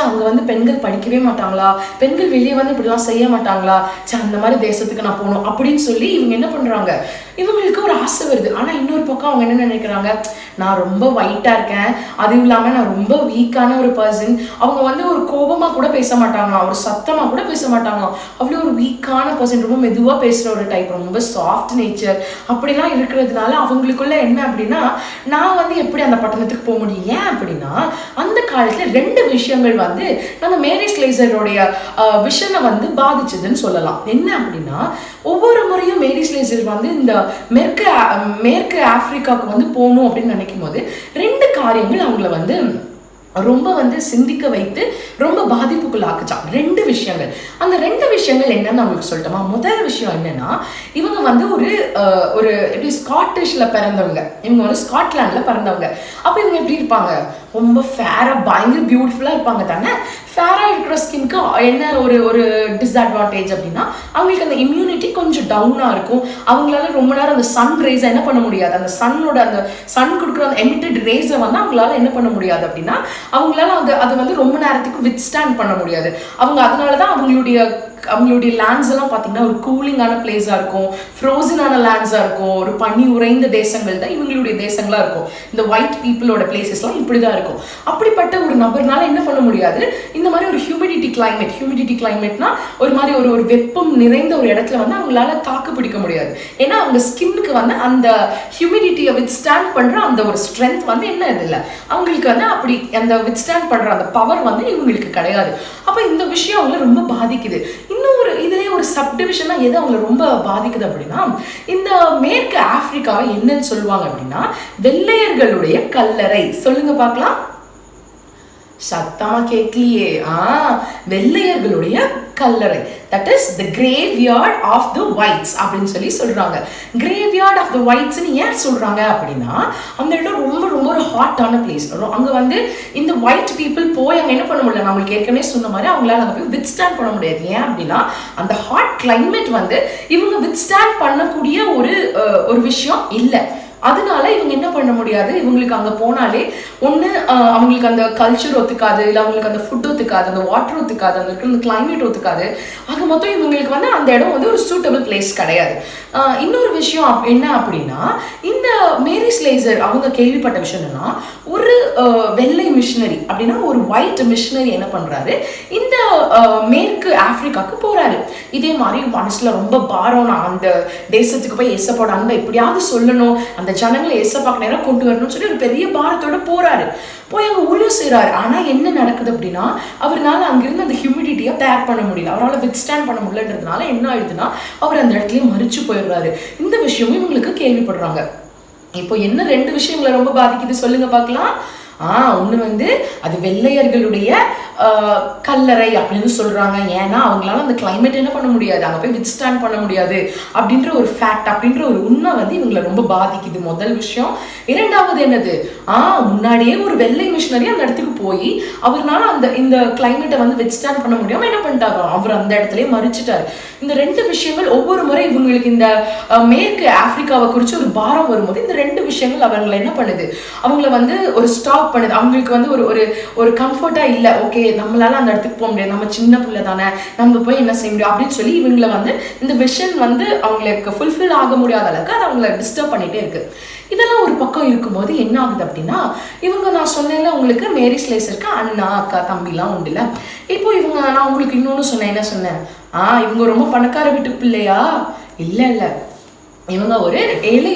அங்க வந்து பெண்கள் படிக்கவே மாட்டாங்களா, பெண்கள் வெளியே வந்து இப்படிலாம் செய்ய மாட்டாங்களா, அந்த மாதிரி தேசத்துக்கு நான் போகணும் அப்படின்னு சொல்லி இவங்க என்ன பண்றாங்க, இவங்களுக்கு ஒரு ஆசை வருது. ஆனா இன்னொரு பக்கம் அவங்க என்ன நினைக்கிறாங்க, நான் ரொம்ப ஒயிட்டா இருக்கேன், அதுவும் இல்லாம நான் ரொம்ப வீக்கான ஒரு பர்சன். அவங்க வந்து ஒரு கோபமா கூட பேச மாட்டாங்களாம், ஒரு சத்தமா கூட பேச மாட்டாங்களாம். அவ்வளோ ஒரு வீக்கான பர்சன், ரொம்ப மெதுவா பேசுற ஒரு டைப், ரொம்ப சாஃப்ட் நேச்சர் அப்படிலாம் இருக்கிறதுனால அவங்களுக்குள்ள என்ன அப்படின்னா, நான் வந்து எப்படி அந்த பட்டணத்துக்கு போக முடியும். ஏன் அப்படின்னா, அந்த காலத்துல 2 விஷயங்கள் வந்து நம்ம மேரி ஸ்லேசருடைய விஷனை வந்து பாதிச்சதுன்னு சொல்லலாம். என்ன அப்படின்னா, ஒவ்வொரு முறையும் மேரி ஸ்லேசர் வந்து இந்த மேற்கு ஆப்பிரிக்காவுக்கு வந்து போகணும் அப்படின்னு நினைக்கும் போது 2 காரியங்கள் அவங்கள வந்து ரொம்ப வந்து சிந்திக்க வைத்து ரொம்ப பாதிப்புக்குள்ள ஆக்குச்சான். 2 விஷயங்கள். அந்த 2 விஷயங்கள் என்னன்னு அவங்களுக்கு சொல்லட்டுமா? முதல் விஷயம் என்னன்னா, இவங்க வந்து ஒரு எப்படி ஸ்காட்டிஷ்ல பிறந்தவங்க, இவங்க வந்து ஸ்காட்லாண்ட்ல பிறந்தவங்க. அப்ப இவங்க எப்படி இருப்பாங்க, ரொம்ப ஃபேரா பயங்கர பியூட்டிஃபுல்லா இருப்பாங்க தானே. ஃபேரா இருக்கிற ஸ்கின்க்கு என்ன ஒரு டிஸ்அட்வான்டேஜ் அப்படின்னா, அவங்களுக்கு அந்த இம்யூனிட்டி கொஞ்சம் டவுனா இருக்கும். அவங்களால ரொம்ப நேரம் அந்த சன் ரேஸை என்ன பண்ண முடியாது, அந்த சன் கொடுக்குற அந்த எமிட்டட் ரேஸை வந்து அவங்களால என்ன பண்ண முடியாது அப்படின்னா, அவங்களால அதை வந்து ரொம்ப நேரத்துக்கு வித்ஸ்டாண்ட் பண்ண முடியாது. அவங்க அதனாலதான் அவங்களுடைய லேண்ட்ஸ் எல்லாம் பார்த்தீங்கன்னா ஒரு கூலிங்கான பிளேஸாக இருக்கும், ஃப்ரோசனான லேண்ட்ஸாக இருக்கும், ஒரு பனி உறைந்த தேசங்கள் தான் இவங்களுடைய தேசங்களாக இருக்கும். இந்த ஒயிட் பீப்புளோட பிளேசஸ்லாம் இப்படி தான் இருக்கும். அப்படிப்பட்ட ஒரு நபர்னால என்ன பண்ண முடியாது, இந்த மாதிரி ஒரு ஹியூமிடிட்டி கிளைமேட்னா ஒரு மாதிரி ஒரு வெப்பம் நிறைந்த ஒரு இடத்துல வந்து அவங்களால தாக்கு பிடிக்க முடியாது. ஏன்னா அவங்க ஸ்கின்னுக்கு வந்து அந்த ஹியூமிடிட்டியை வித்ஸ்டாண்ட் பண்ணுற அந்த ஒரு ஸ்ட்ரென்த் வந்து என்ன இது இல்லை, அவங்களுக்கு வந்து அப்படி அந்த வித்ஸ்டாண்ட் பண்ணுற அந்த பவர் வந்து இவங்களுக்கு கிடையாது. அப்போ இந்த விஷயம் அவங்களை ரொம்ப பாதிக்குது. இன்னொரு இதுலேயே ஒரு சப்டிவிஷனா எது அவங்களை ரொம்ப பாதிக்குது அப்படின்னா, இந்த மேற்கு ஆப்பிரிக்காவை என்னன்னு சொல்லுவாங்க அப்படின்னா, வெள்ளையர்களுடைய கல்லறை. சொல்லுங்க பார்க்கலாம். சத்தமா கேட்கலையே. வெள்ளையர்களுடைய கல்லறை, that is the graveyard of the whites அப்படின்னு சொல்லி சொல்றாங்க. கிரேவ்யார்ட் ஆஃப் தி ஒயிட்ஸ்னு ஏன் சொல்றாங்க அப்படின்னா, அந்த இடம் ரொம்ப ரொம்ப ஒரு ஹாட்டான பிளேஸ். அங்க வந்து இந்த ஒயிட் பீப்புள் போய் அங்க என்ன பண்ண முடியல, நம்மளுக்கு ஏற்கனவே சொன்ன மாதிரி அவங்களால அங்க போய் வித்ஸ்டாண்ட் பண்ண முடியாது. ஏன் அப்படின்னா, அந்த ஹாட் கிளைமேட் வந்து இவங்க வித்ஸ்டாண்ட் பண்ணக்கூடிய ஒரு விஷயம் இல்லை. அதனால இவங்க என்ன பண்ண முடியாது, இவங்களுக்கு அங்கே போனாலே ஒன்று அவங்களுக்கு அந்த கல்ச்சர் ஒத்துக்காது, இல்லை அவங்களுக்கு அந்த ஃபுட் ஒத்துக்காது, அந்த வாட்டர் ஒத்துக்காது, அங்கே இருக்கிற அந்த கிளைமேட் ஒத்துக்காது. ஆக மொத்தம் இவங்களுக்கு வந்து அந்த இடம் வந்து ஒரு சூட்டபிள் பிளேஸ் கிடையாது. இன்னொரு விஷயம் என்ன அப்படின்னா, இந்த மேரி ஸ்லேசர் அவங்க கேள்விப்பட்ட விஷயம் என்னன்னா, ஒரு வெள்ளை மிஷினரி அப்படின்னா ஒரு ஒயிட் மிஷினரி என்ன பண்றாரு, இந்த மேற்கு ஆப்பிரிக்காவுக்கு போறாரு. இதே மாதிரி மனசுல ரொம்ப பாரம், நான் அந்த தேசத்துக்கு போய் ஏசப்போட அன்பை எப்படியாவது சொல்லணும், அந்த ஜனங்களை ஏசப்பாக்கு நேரம் கொண்டு வரணும்னு சொல்லி ஒரு பெரிய பாரத்தோட போறாரு. போய் அங்க ஊழியம் செய்யறாரு. ஆனா என்ன நடக்குது அப்படின்னா, அவரால் அங்கிருந்து அந்த ஹியூமிடிட்டியை டேர் பண்ண முடியல, அவரால் வித்ஸ்டாண்ட் பண்ண முடியலன்றதுனால என்ன ஆயிடுதுன்னா, அவர் அந்த இடத்துலயே மறிச்சு போயிடுறாரு. இந்த விஷயமும் இவங்களுக்கு கேள்விப்படுறாங்க. இப்போ என்ன 2 விஷயங்களை ரொம்ப பாதிக்குது சொல்லுங்க பார்க்கலாம். ஒன்று வந்து அது வெள்ளையர்களுடைய கல்லறை அப்படின்னு சொல்றாங்க. ஏன்னா அவங்களால அந்த கிளைமேட் என்ன பண்ண முடியாது, அங்க போய் வித்ஸ்டாண்ட் பண்ண முடியாது அப்படின்ற ஒரு ஃபேக்ட், அப்படின்ற ஒரு உண்மை வந்து இவங்களை ரொம்ப பாதிக்குது. முதல் விஷயம். இரண்டாவது என்னது, முன்னாடியே ஒரு வெள்ளை மிஷினரி அந்த இடத்துக்கு போய் அவர்னால இந்த கிளைமேட்டை வந்து வித்ஸ்டாண்ட் பண்ண முடியாம என்ன பண்ணிட்டாரு, அவர் அந்த இடத்துலயே மறிச்சிட்டாரு. இந்த ரெண்டு விஷயங்கள் ஒவ்வொரு முறை இவங்களுக்கு இந்த மேற்கு ஆப்பிரிக்காவை குறித்து ஒரு பாரம் வரும்போது இந்த ரெண்டு விஷயங்கள் அவங்களை என்ன பண்ணுது, அவங்கள வந்து ஒரு ஸ்டாப் பண்ணுது. அவங்களுக்கு வந்து ஒரு ஒரு கம்ஃபர்ட்டா இல்லை, ஓகே நம்மளால அந்த இடத்துக்கு போக முடியாது, நம்ம சின்ன பிள்ளை தானே, நம்ம போய் என்ன செய்ய முடியும் அப்படின்னு சொல்லி இவங்களை வந்து இந்த விஷன் வந்து அவங்களுக்கு ஃபுல்ஃபில் ஆக முடியாத அளவுக்கு அது அவங்களை டிஸ்டர்ப் பண்ணிட்டே இருக்கு. இதெல்லாம் ஒரு பக்கம் இருக்கும்போது என்ன ஆகுது அப்படின்னா, இவங்க நான் சொன்னேன்ல உங்களுக்கு மேரி ஸ்லேசருக்கு அண்ணா அக்கா தம்பிலாம் உண்டுல. இப்போ இவங்க நான் உங்களுக்கு இன்னொன்று சொன்னேன், என்ன சொன்னேன், இவங்க ரொம்ப பணக்கார வீட்டு பிள்ளையா, இல்லை இவங்க ஒரு ஏழை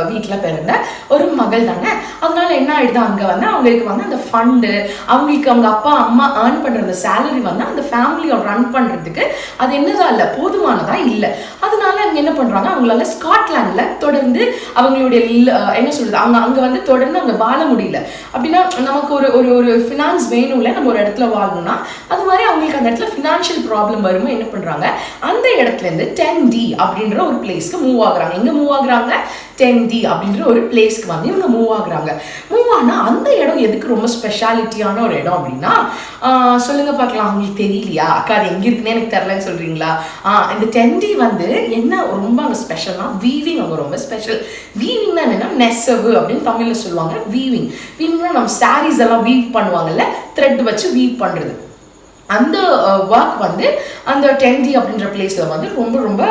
வீட்டில் பிறந்த ஒரு மகள் தானே. அதனால என்ன ஆயிடுது, அங்கே வந்து அவங்களுக்கு வந்து அந்த ஃபண்டு, அவங்களுக்கு அவங்க அப்பா அம்மா ஏர்ன் பண்ணுற அந்த சேலரி வந்து அந்த ஃபேமிலியை ரன் பண்ணுறதுக்கு அது என்னதான் இல்லை, போதுமானதா இல்லை. அதனால அவங்க என்ன பண்ணுறாங்க, அவங்களால ஸ்காட்லாண்டில் தொடர்ந்து அவங்களுடைய என்ன சொல்கிறது, அங்கே வந்து தொடர்ந்து அங்கே வாழ முடியல. அப்படின்னா நமக்கு ஒரு ஒரு ஃபினான்ஸ் வேணும்ல, நம்ம ஒரு இடத்துல வாழணும்னா அது மாதிரி அவங்களுக்கு அந்த இடத்துல ஃபினான்ஷியல் ப்ராப்ளம் வரும்போது என்ன பண்ணுறாங்க, அந்த இடத்துலேருந்து 10D அப்படின்ற ஒரு பிளேஸ்க்கு மூவ் ஆகுறாங்க. எங்க மூவ் ஆகுறாங்க, 10D அப்படின்ற ஒரு பிளேஸ்க்கு வந்து இவங்க மூவ் ஆகுறாங்க. மூவ் ஆனா அந்த இடம் எதுக்கு ரொம்ப ஸ்பெஷாலிட்டியான ஒரு இடம் அப்படின்னா, சொல்லுங்க பார்க்கலாம், அவங்களுக்கு தெரியலையா, அக்கா அது எங்க இருக்குன்னு எனக்கு தெரியலன்னு சொல்றீங்களா? இந்த 10D வந்து என்ன ரொம்ப அங்கே ஸ்பெஷல்னா வீவிங். அங்கே ரொம்ப ஸ்பெஷல். வீவிங்னா என்னன்னா நெசவு அப்படின்னு தமிழ்ல சொல்லுவாங்க. வீவிங்னா நம்ம சாரீஸ் எல்லாம் வீவ் பண்ணுவாங்கல்ல, த்ரெட் வச்சு வீவ் பண்றது. அந்த ஒர்க் வந்து அந்த 10D அப்படின்ற பிளேஸ்ல வந்து ரொம்ப ரொம்ப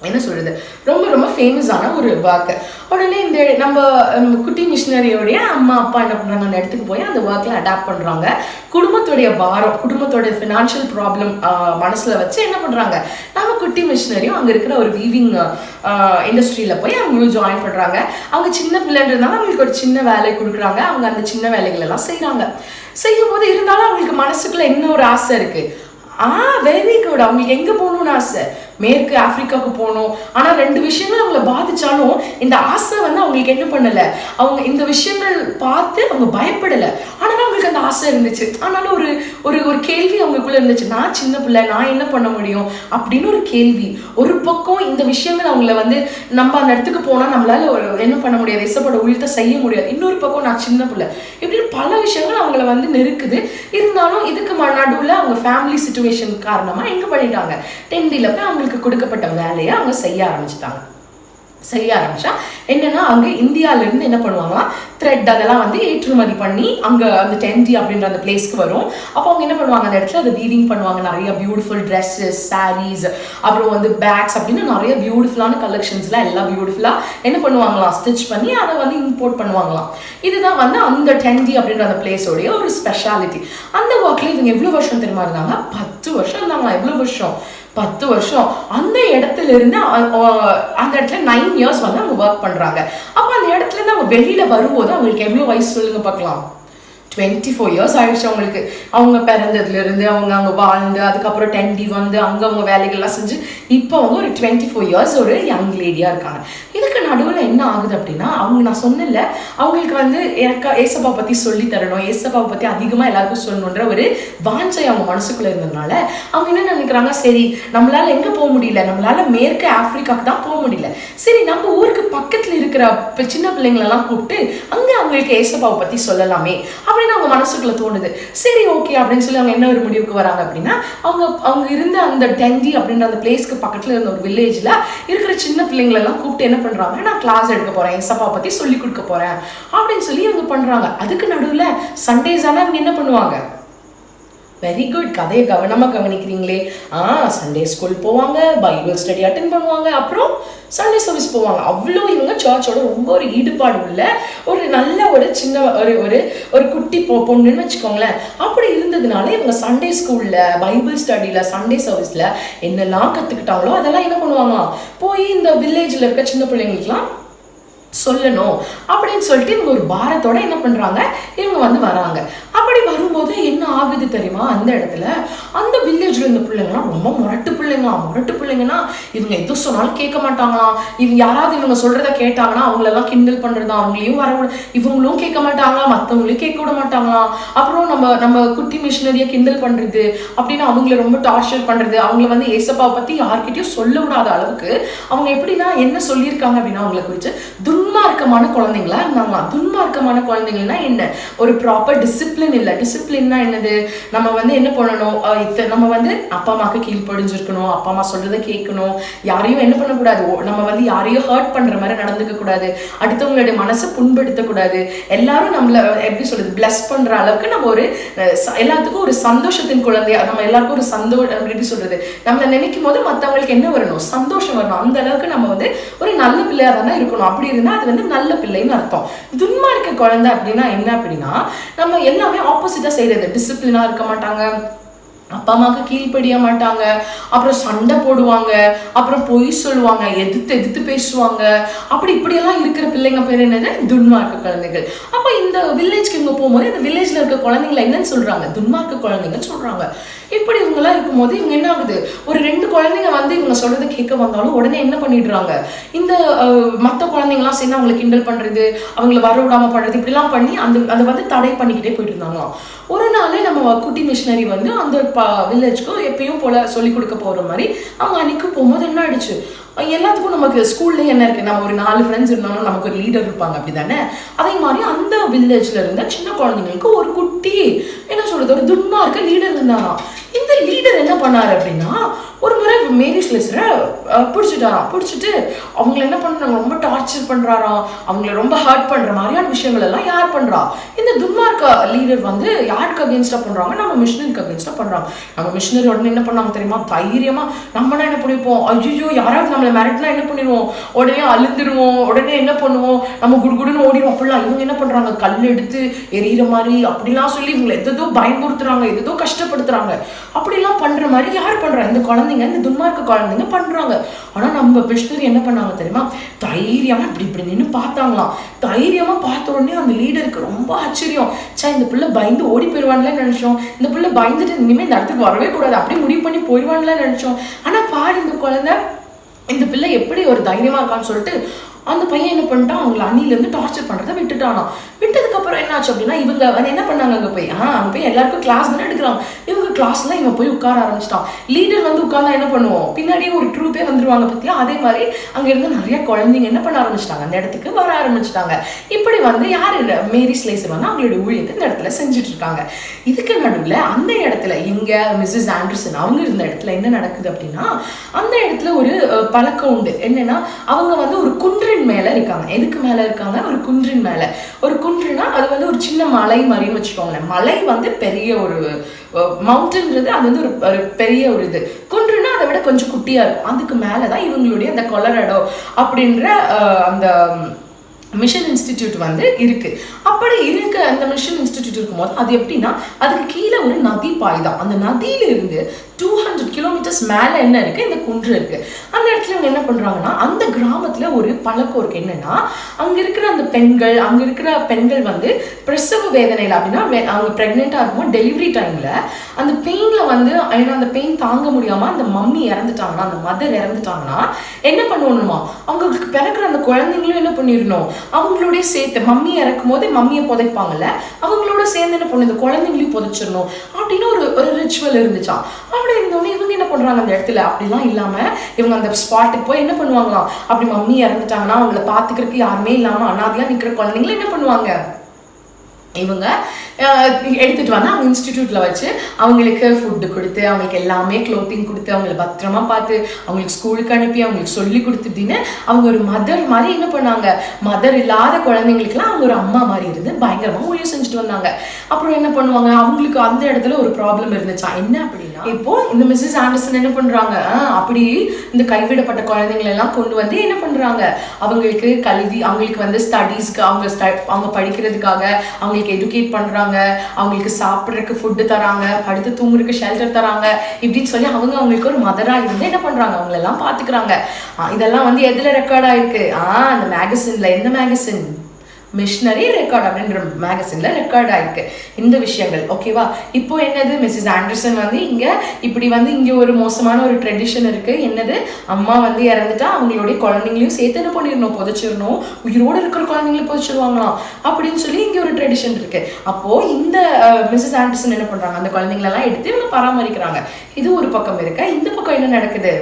என்ன சொல்றது, ரொம்ப ரொம்ப ஃபேமஸான ஒரு ஒர்க்கு. உடனே இந்த நம்ம குட்டி மிஷினரியோடைய அம்மா அப்பா என்ன பண்ணுறாங்க, அந்த இடத்துக்கு போய் அந்த ஒர்க்கில் அடாப்ட் பண்ணுறாங்க. குடும்பத்துடைய பாரம், குடும்பத்தோடைய ஃபினான்ஷியல் ப்ராப்ளம் மனசில் வச்சு என்ன பண்ணுறாங்க, நம்ம குட்டி மிஷினரியும் அங்கே இருக்கிற ஒரு வீவிங் இண்டஸ்ட்ரியில் போய் அவங்களும் ஜாயின் பண்ணுறாங்க. அவங்க சின்ன பிள்ளைன்றதுனால அவங்களுக்கு ஒரு சின்ன வேலை கொடுக்குறாங்க. அவங்க அந்த சின்ன வேலைகள் எல்லாம் செய்கிறாங்க. செய்யும் போது இருந்தாலும் அவங்களுக்கு மனசுக்குள்ள என்ன ஒரு ஆசை இருக்குது, வெரி குட், அவங்களுக்கு எங்கே போகணும்னு ஆசை, மேற்கு ஆப்பிரிக்காவுக்கு போகணும். ஆனால் ரெண்டு விஷயங்கள் அவங்களை பாதிச்சாலும் இந்த ஆசை வந்து அவங்களுக்கு என்ன பண்ணலை, அவங்க இந்த விஷயங்கள் பார்த்து அவங்க பயப்படலை. ஆனாலும் அவங்களுக்கு அந்த ஆசை இருந்துச்சு. ஆனாலும் ஒரு ஒரு ஒரு கேள்வி அவங்களுக்குள்ள இருந்துச்சு, நான் சின்ன பிள்ளை, நான் என்ன பண்ண முடியும் அப்படின்னு ஒரு கேள்வி. ஒரு பக்கம் இந்த விஷயங்கள் அவங்கள வந்து நம்ம அந்த இடத்துக்கு போனால் நம்மளால என்ன பண்ண முடியாது, இசப்பட உயிர்த்த செய்ய முடியாது. இன்னொரு பக்கம் நான் சின்ன பிள்ளை, இப்படின்னு பல விஷயங்கள் அவங்கள வந்து நெருக்குது. இருந்தாலும் இதுக்கு நடுவில் அவங்க ஃபேமிலி சிச்சுவேஷன் காரணமாக எங்கே பண்ணிட்டாங்க, 10Dல போய் அவங்களுக்கு கொடுக்கப்பட்ட வேலையை அவங்க செய்ய ஆரம்பிச்சா என்னன்னா, அங்கே இந்தியாவிலேருந்து என்ன பண்ணுவாங்களா, த்ரெட் அதெல்லாம் வந்து ஏற்றுமதி பண்ணி அங்கே அந்த 10D அப்படின்ற அந்த பிளேஸ்க்கு வரும். அப்போ அவங்க என்ன பண்ணுவாங்க, அந்த இடத்துல அதை வீவிங் பண்ணுவாங்க. நிறைய பியூட்டிஃபுல் ட்ரெஸ்ஸஸ், சாரீஸ், அப்புறம் வந்து பேக்ஸ் அப்படின்னு நிறைய பியூட்டிஃபுல்லான கலெக்ஷன்ஸ்லாம் எல்லாம் பியூட்டிஃபுல்லாக என்ன பண்ணுவாங்களாம், ஸ்டிச் பண்ணி அதை வந்து இம்போர்ட் பண்ணுவாங்களாம். இதுதான் வந்து அந்த 10D அப்படின்ற அந்த பிளேஸோடைய ஒரு ஸ்பெஷாலிட்டி. அந்த ஒர்க்கில் இவங்க எவ்வளோ வருஷம் தெரியுமா இருந்தாங்க, 10 வருஷம் இருந்தாங்களா. எவ்வளோ வருஷம், 10 வருஷம். அந்த இடத்துல இருந்து அந்த இடத்துல 9 இயர்ஸ் வந்து அவங்க ஒர்க் பண்றாங்க. அப்ப அந்த இடத்துல இருந்து அவங்க வெளியில வரும்போது அவங்களுக்கு எவ்வளவு வயசு சொல்லுங்க பார்க்கலாம், 24 இயர்ஸ் ஆயிடுச்சு அவங்களுக்கு. அவங்க பிறந்ததுல இருந்து அவங்க அங்கே வாழ்ந்து அதுக்கப்புறம் 10D வந்து அங்கே அவங்க வேலைகள்லாம் செஞ்சு இப்போ அவங்க ஒரு 24 இயர்ஸ் ஒரு யங் லேடியாக இருக்காங்க. இதுக்கு நடுவில் என்ன ஆகுது அப்படின்னா, அவங்க நான் சொன்னல அவங்களுக்கு வந்து ஏசப்பா பற்றி சொல்லி தரணும், ஏசப்பாவை பற்றி அதிகமாக எல்லாருக்கும் சொல்லணுன்ற ஒரு வாஞ்சை அவங்க மனசுக்குள்ளே இருந்ததுனால அவங்க என்ன நினைக்கிறாங்க, சரி நம்மளால எங்கே போக முடியல, நம்மளால மேற்கு ஆப்பிரிக்காவுக்கு தான் போக முடியல, சரி நம்ம ஊருக்கு பக்கத்தில் இருக்கிற சின்ன பிள்ளைங்களெல்லாம் கூப்பிட்டு அங்கே அவங்களுக்கு ஏசப்பாவை பற்றி சொல்லலாமே அப்படின்னு அவங்க மனசுக்குள்ள தோணுது. சரி ஓகே அப்படின்னு சொல்லி அவங்க என்ன ஒரு முடிவுக்கு வராங்க அப்படின்னா, அவங்க இருந்த அந்த 10D அப்படின்ற அந்த பிளேஸ்க்கு பக்கத்துல இருந்த ஒரு வில்லேஜ்ல இருக்கிற சின்ன பிள்ளைங்களெல்லாம் கூப்பிட்டு என்ன பண்றாங்க, நான் கிளாஸ் எடுக்க போறேன், ஏசப்பா பத்தி சொல்லி கொடுக்க போறேன் அப்படின்னு சொல்லி இவங்க பண்றாங்க. அதுக்கு நடுவுல சண்டேஸ் ஆனா அவங்க என்ன பண்ணுவாங்க, வெரி குட், கதையை கவனமாக கவனிக்கிறீங்களே. சண்டே ஸ்கூல் போவாங்க, பைபிள் ஸ்டடி அட்டென்ட் பண்ணுவாங்க, அப்புறம் சண்டே சர்வீஸ் போவாங்க. அவ்வளோ இவங்க சர்ச்சோட ரொம்ப ஒரு ஈடுபாடு உள்ள ஒரு நல்ல ஒரு சின்ன ஒரு குட்டி பொண்ணுன்னு வச்சுக்கோங்களேன். அப்படி இருந்ததுனால இவங்க சண்டே ஸ்கூலில், பைபிள் ஸ்டடியில், சண்டே சர்வீஸில் என்னெல்லாம் கற்றுக்கிட்டாங்களோ அதெல்லாம் என்ன பண்ணுவாங்களாம், போய் இந்த வில்லேஜில் இருக்க சின்ன பிள்ளைங்களுக்குலாம் சொல்லணும் அப்படின்னு சொல்லிட்டு இவங்க ஒரு பாரத்தோட என்ன பண்றாங்க, இவங்க வந்து வராங்க. அப்படி வரும்போது என்ன ஆகுது தெரியுமா, அந்த இடத்துல அந்த வில்லேஜ்ல இருந்த பிள்ளைங்களாம் ரொம்ப முரட்டு பிள்ளைங்கன்னா இவங்க எது சொன்னாலும் கேட்க மாட்டாங்களாம். இவங்க யாராவது இவங்க சொல்றத கேட்டாங்கன்னா அவங்களெல்லாம் கிண்டல் பண்றதா, அவங்களையும் இவங்களும் கேட்க மாட்டாங்களாம், மற்றவங்களையும் கேட்க விட மாட்டாங்களாம். அப்புறம் நம்ம குட்டி மிஷினரியை கிண்டல் பண்றது அப்படின்னு அவங்கள ரொம்ப டார்ச்சர் பண்றது, அவங்கள வந்து ஏசப்பாவை பத்தி யார்கிட்டயும் சொல்ல விடாத அளவுக்கு அவங்க எப்படின்னா என்ன சொல்லியிருக்காங்க அப்படின்னா, அவங்களை குறிச்சு துன்மார்க்கமான குழந்தைங்களா இருந்தாங்களாம். துன்மார்க்கமான குழந்தைங்கள்னா என்ன, ஒரு ப்ராப்பர் டிசிப்ளின் இல்லை. டிசிப்ளின்னா என்னது, நம்ம வந்து என்ன பண்ணணும், நம்ம வந்து அப்பா அம்மாவுக்கு கீழ்ப்படிஞ்சிருக்கணும், அப்பா அம்மா சொல்றதை கேட்கணும், யாரையும் என்ன பண்ணக்கூடாது, நம்ம வந்து யாரையும் ஹர்ட் பண்ற மாதிரி நடந்துக்க கூடாது, அடுத்தவங்களுடைய மனசை புண்படுத்தக்கூடாது, எல்லாரும் நம்மள எப்படி சொல்றது பிளஸ் பண்ற அளவுக்கு நம்ம ஒரு எல்லாத்துக்கும் ஒரு சந்தோஷத்தின் குழந்தையா, நம்ம எல்லாருக்கும் ஒரு சந்தோஷம் எப்படி சொல்றது, நம்மளை நினைக்கும் போது மற்றவங்களுக்கு என்ன வரணும், சந்தோஷம் வரணும். அந்த அளவுக்கு நம்ம வந்து ஒரு நல்ல பிள்ளையா தானே இருக்கணும். அப்படி இருந்தா அது வந்து நல்ல பிள்ளைன்னு அர்த்தம். துன்மார்க்க குழந்தை அப்படின்னா என்ன அப்படின்னா, நம்ம எல்லாமே ஆப்போசிட்டா செய்யறது, டிசிப்ளினா இருக்க மாட்டாங்க, அப்பா அம்மாவுக்கு கீழ்ப்படிய மாட்டாங்க, அப்புறம் சண்டை போடுவாங்க, அப்புறம் பொய் சொல்லுவாங்க, எதிர்த்து பேசுவாங்க, அப்படி இப்படியெல்லாம் இருக்கிற பிள்ளைங்க பேர் என்னது, துன்மார்க்க குழந்தைகள். அப்போ இந்த வில்லேஜ்க்கு இவங்க போகும்போது இந்த வில்லேஜ்ல இருக்க குழந்தைங்களை என்னன்னு சொல்றாங்க, துன்மார்க்க குழந்தைங்கன்னு சொல்றாங்க. இப்படி இவங்கெல்லாம் இருக்கும்போது இவங்க என்ன ஆகுது, ஒரு 2 குழந்தைங்க வந்து இவங்க சொல்றதை கேட்க வந்தாலும் உடனே என்ன பண்ணிடுறாங்க, இந்த மற்ற குழந்தைங்களாம் சேர்ந்து அவங்களை கிண்டல் பண்றது, அவங்களை வர விடாம பண்றது, இப்படிலாம் பண்ணி அதை வந்து தடை பண்ணிக்கிட்டே போயிட்டு இருந்தாங்க. ஒரு நாள் நம்ம குட்டி மிஷினரி வந்து அந்த வில்லேஜ்க்கு எப்பயும் போல சொல்லி கொடுக்க போற மாதிரி அவங்க அன்னைக்கு போகும்போது என்ன ஆயிடுச்சு, எல்லாத்துக்கும் நமக்கு ஸ்கூல்ல என்ன இருக்கு, நம்ம ஒரு 4 ஃப்ரெண்ட்ஸ் இருந்தாலும் நமக்கு ஒரு லீடர் இருப்பாங்க அப்படிதானே, அதே மாதிரி அந்த வில்லேஜ்ல இருந்த சின்ன குழந்தைங்களுக்கு ஒரு குட்டி என்ன சொல்றது, ஒரு துன்மார்க்க லீடர் இருந்தாராம். இந்த லீடர் என்ன பண்ணாரு அப்படின்னா, ஒரு முறை மேரி ஸ்லேசரை பிடிச்சிட்டு அவங்களை என்ன பண்றாங்க, ரொம்ப டார்ச்சர் பண்றாராம், அவங்களை ரொம்ப ஹர்ட் பண்ற மாதிரியான விஷயங்கள் எல்லாம் யார் பண்றா, இந்த துன்மார்க்க லீடர் வந்து யாருக்கு அகேன்ஸ்டா பண்றாங்க, நம்ம மிஷினரிக்கு அகேன்ஸ்டா பண்றாங்க. நம்ம மிஷினரி உடனே என்ன பண்ணாங்க தெரியுமா, தைரியமா நம்மனா என்ன பண்ணிப்போம், ஐயோ யாராவது நம்மளை மிரட்டினா என்ன பண்ணிடுவோம், உடனே அழுந்துருவோம், உடனே என்ன பண்ணுவோம், நம்ம குடுகுடுன்னு ஓடிடுவோம். அப்படிலாம் இவங்க என்ன பண்றாங்க, கல் எடுத்து எரியிற மாதிரி அப்படிலாம் சொல்லி இவங்களை எதோ பயன்படுத்துறாங்க, எதோ கஷ்டப்படுத்துறாங்க. அப்படிலாம் பண்ற மாதிரி யார் பண்றா, இந்த குழந்தைங்க, இந்த துன்மார்க்க குழந்தைங்க பண்றாங்க. ஆனா நம்ம மிஷினரி என்ன பண்ணாங்க தெரியுமா, தைரியமா இப்படி நின்று பார்த்தாங்களாம். தைரியமா பார்த்த உடனே அந்த லீடருக்கு ரொம்ப ஆச்சரியம், இந்த பிள்ளை பயந்து ஓடி போயிடுவான்ல நினைச்சோம், இந்த பிள்ளை பயந்துட்டு இனிமே இந்த இடத்துக்கு வரவே கூடாது அப்படி முடிவு பண்ணி போயிடுவான்ல நினைச்சோம். ஆனா பாரு இந்த குழந்தை, இந்த பிள்ளை எப்படி ஒரு தைரியமா இருக்கான்னு சொல்லிட்டு அந்த பையன் என்ன பண்ணிட்டான், அவங்களை அண்ணிலேருந்து டார்ச்சர் பண்ணுறதை விட்டுட்டானா. விட்டதுக்கப்புறம் என்னாச்சு அப்படின்னா, இவங்க வந்து என்ன பண்ணாங்க, அங்கே போய் எல்லாருக்கும் கிளாஸ் தானே எடுக்கிறாங்க, இவங்க கிளாஸ்லாம் இவன் போய் உட்கார ஆரம்பிச்சிட்டான். லீடர் வந்து உட்கார்ந்தா என்ன பண்ணுவோம், பின்னாடியே ஒரு ட்ரூப்பே வந்துருவாங்க பத்தியா, அதே மாதிரி அங்கே இருந்து நிறைய குழந்தைங்க என்ன பண்ண ஆரம்பிச்சிட்டாங்க, அந்த இடத்துக்கு வர ஆரம்பிச்சிட்டாங்க. இப்படி வந்து யார், மேரி ஸ்லேசர் வந்து அவங்களோட ஊழியத்தை இந்த இடத்துல செஞ்சுட்டு இருக்காங்க. இதுக்கு நடுவில் அந்த இடத்துல இங்க மிஸ்ஸஸ் ஆண்டர்சன் அவங்க இருந்த இடத்துல என்ன நடக்குது அப்படின்னா, அந்த இடத்துல ஒரு பழக்கம் உண்டு. என்னன்னா, அவங்க வந்து ஒரு குன்றின் மேல இருக்காங்க. எதுக்கு மேல இருக்காங்க, ஒரு குன்றின் மேல. ஒரு குன்றுனா அது வந்து ஒரு சின்ன மலை மாதிரின்னு வச்சுக்கோங்களேன். மலை வந்து பெரிய ஒரு மவுண்டன்றது, அது வந்து ஒரு பெரிய ஒரு இது. குன்றுனா அதை விட கொஞ்சம் குட்டியா இருக்கும். அதுக்கு மேலதான் இவங்களுடைய அந்த கொலராடோ அப்படின்ற அந்த மிஷன் இன்ஸ்டிடியூட் வந்து இருக்கு. அப்படி இருக்க அந்த மிஷன் இன்ஸ்டிடியூட் இருக்கும்போது அது எப்படின்னா, அதுக்கு கீழே ஒரு நதி பாய்தான். அந்த நதியில இருந்து 200 கிலோமீட்டர்ஸ் மேல என்ன இருக்கு, இந்த குன்று இருக்கு. அந்த இடத்துல இவங்க என்ன பண்றாங்கன்னா, அந்த கிராமத்துல ஒரு பழக்கம் இருக்கு. என்னன்னா, அங்க இருக்கிற அந்த பெண்கள் வந்து பிரசவ வேதனையில அப்படின்னா அவங்க பிரெக்னெண்டா இருக்கும் டெலிவரி டைம்ல அந்த பெயின்ல வந்து, ஏன்னா அந்த பெயின் தாங்க முடியாம அந்த மம்மி இறந்துட்டாங்கன்னா, அந்த மதர் இறந்துட்டாங்கன்னா என்ன பண்ணணுமா, அவங்களுக்கு பிறக்கிற அந்த குழந்தைங்களும் என்ன பண்ணிடணும், அவங்களோட சேர்த்து மம்மி இறக்கும் போது மம்மியை புதைப்பாங்கல்ல, அவங்களோட சேர்ந்து என்ன பண்ணு, இந்த குழந்தைங்களையும் புதைச்சிடணும் அப்படின்னு ஒரு ரிச்சுவல் இருந்துச்சான். அப்படி இருந்தோடனே இவங்க என்ன பண்றாங்க, அந்த இடத்துல அப்படிலாம் இல்லாம இவங்க அந்த ஸ்பாட்டுக்கு போய் என்ன பண்ணுவாங்களாம், அப்படி மம்மி இறந்துட்டாங்கன்னா அவங்கள பாத்துக்கிறதுக்கு யாருமே இல்லாம அனாதையா நிக்கிற குழந்தைங்களை என்ன பண்ணுவாங்க, இவங்க எடுத்துட்டு வந்து அவங்க இன்ஸ்டிடியூட்ல வச்சு அவங்களுக்கு ஃபுட்டு கொடுத்து, அவங்களுக்கு எல்லாமே க்ளோத்திங் கொடுத்து, அவங்களை பத்திரமா பார்த்து, அவங்களுக்கு ஸ்கூலுக்கு அனுப்பி, அவங்களுக்கு சொல்லி கொடுத்துட்டின்னு அவங்க ஒரு மதர் மாதிரி என்ன பண்ணாங்க, மதர் இல்லாத குழந்தைங்களுக்குலாம் அவங்க ஒரு அம்மா மாதிரி இருந்து பயங்கரமா ஊழியம் செஞ்சுட்டு வந்தாங்க. அப்புறம் என்ன பண்ணுவாங்க, அவங்களுக்கு அந்த இடத்துல ஒரு ப்ராப்ளம் இருந்துச்சா. என்ன அப்படின்னா, இப்போ இந்த மிஸ்ஸஸ் ஆண்டர்சன் என்ன பண்றாங்க, அப்படி இந்த கைவிடப்பட்ட குழந்தைங்களை எல்லாம் கொண்டு வந்து என்ன பண்றாங்க, அவங்களுக்கு கல்வி, அவங்களுக்கு வந்து ஸ்டடீஸ்க்கு, அவங்க படிக்கிறதுக்காக அவங்களுக்கு எஜுகேட் பண்றாங்க, அவங்களுக்கு சாப்பிட்றதுக்கு ஃபுட்டு தராங்க, படுத்து தூங்குறதுக்கு ஷெல்டர் தராங்க, இப்படின்னு சொல்லி அவங்களுக்கு ஒரு மதரா இருந்து என்ன பண்றாங்க, அவங்களெல்லாம் பாத்துக்கிறாங்க. இதெல்லாம் வந்து எதுல ரெக்கார்ட் ஆயிருக்கு, அந்த மேகசின்ல. எந்த மேகசின்? மிஷனரி ரெக்கார்ட் அப்படின்ற மேகசின்ல ரெக்கார்ட் ஆயிருக்கு இந்த விஷயங்கள். ஓகேவா? இப்போ என்னது, மிஸ்ஸஸ் ஆண்டர்சன் வந்து இங்க ஒரு மோசமான ஒரு ட்ரெடிஷன் இருக்கு. என்னது, அம்மா வந்து இறந்துட்டா அவங்களுடைய குழந்தைங்களையும் சேர்த்து என்ன பண்ணிடணும், புதைச்சிடணும், உயிரோடு இருக்கிற குழந்தைங்களை புதைச்சிடுவாங்களாம் அப்படின்னு சொல்லி இங்க ஒரு ட்ரெடிஷன் இருக்கு. அப்போ இந்த மிஸ்ஸஸ் ஆண்டர்சன் என்ன பண்றாங்க, அந்த குழந்தைங்களெல்லாம் எடுத்து இவங்க பராமரிக்கிறாங்க. இது ஒரு பக்கம் இருக்க. இந்த பக்கம் என்ன நடக்குது,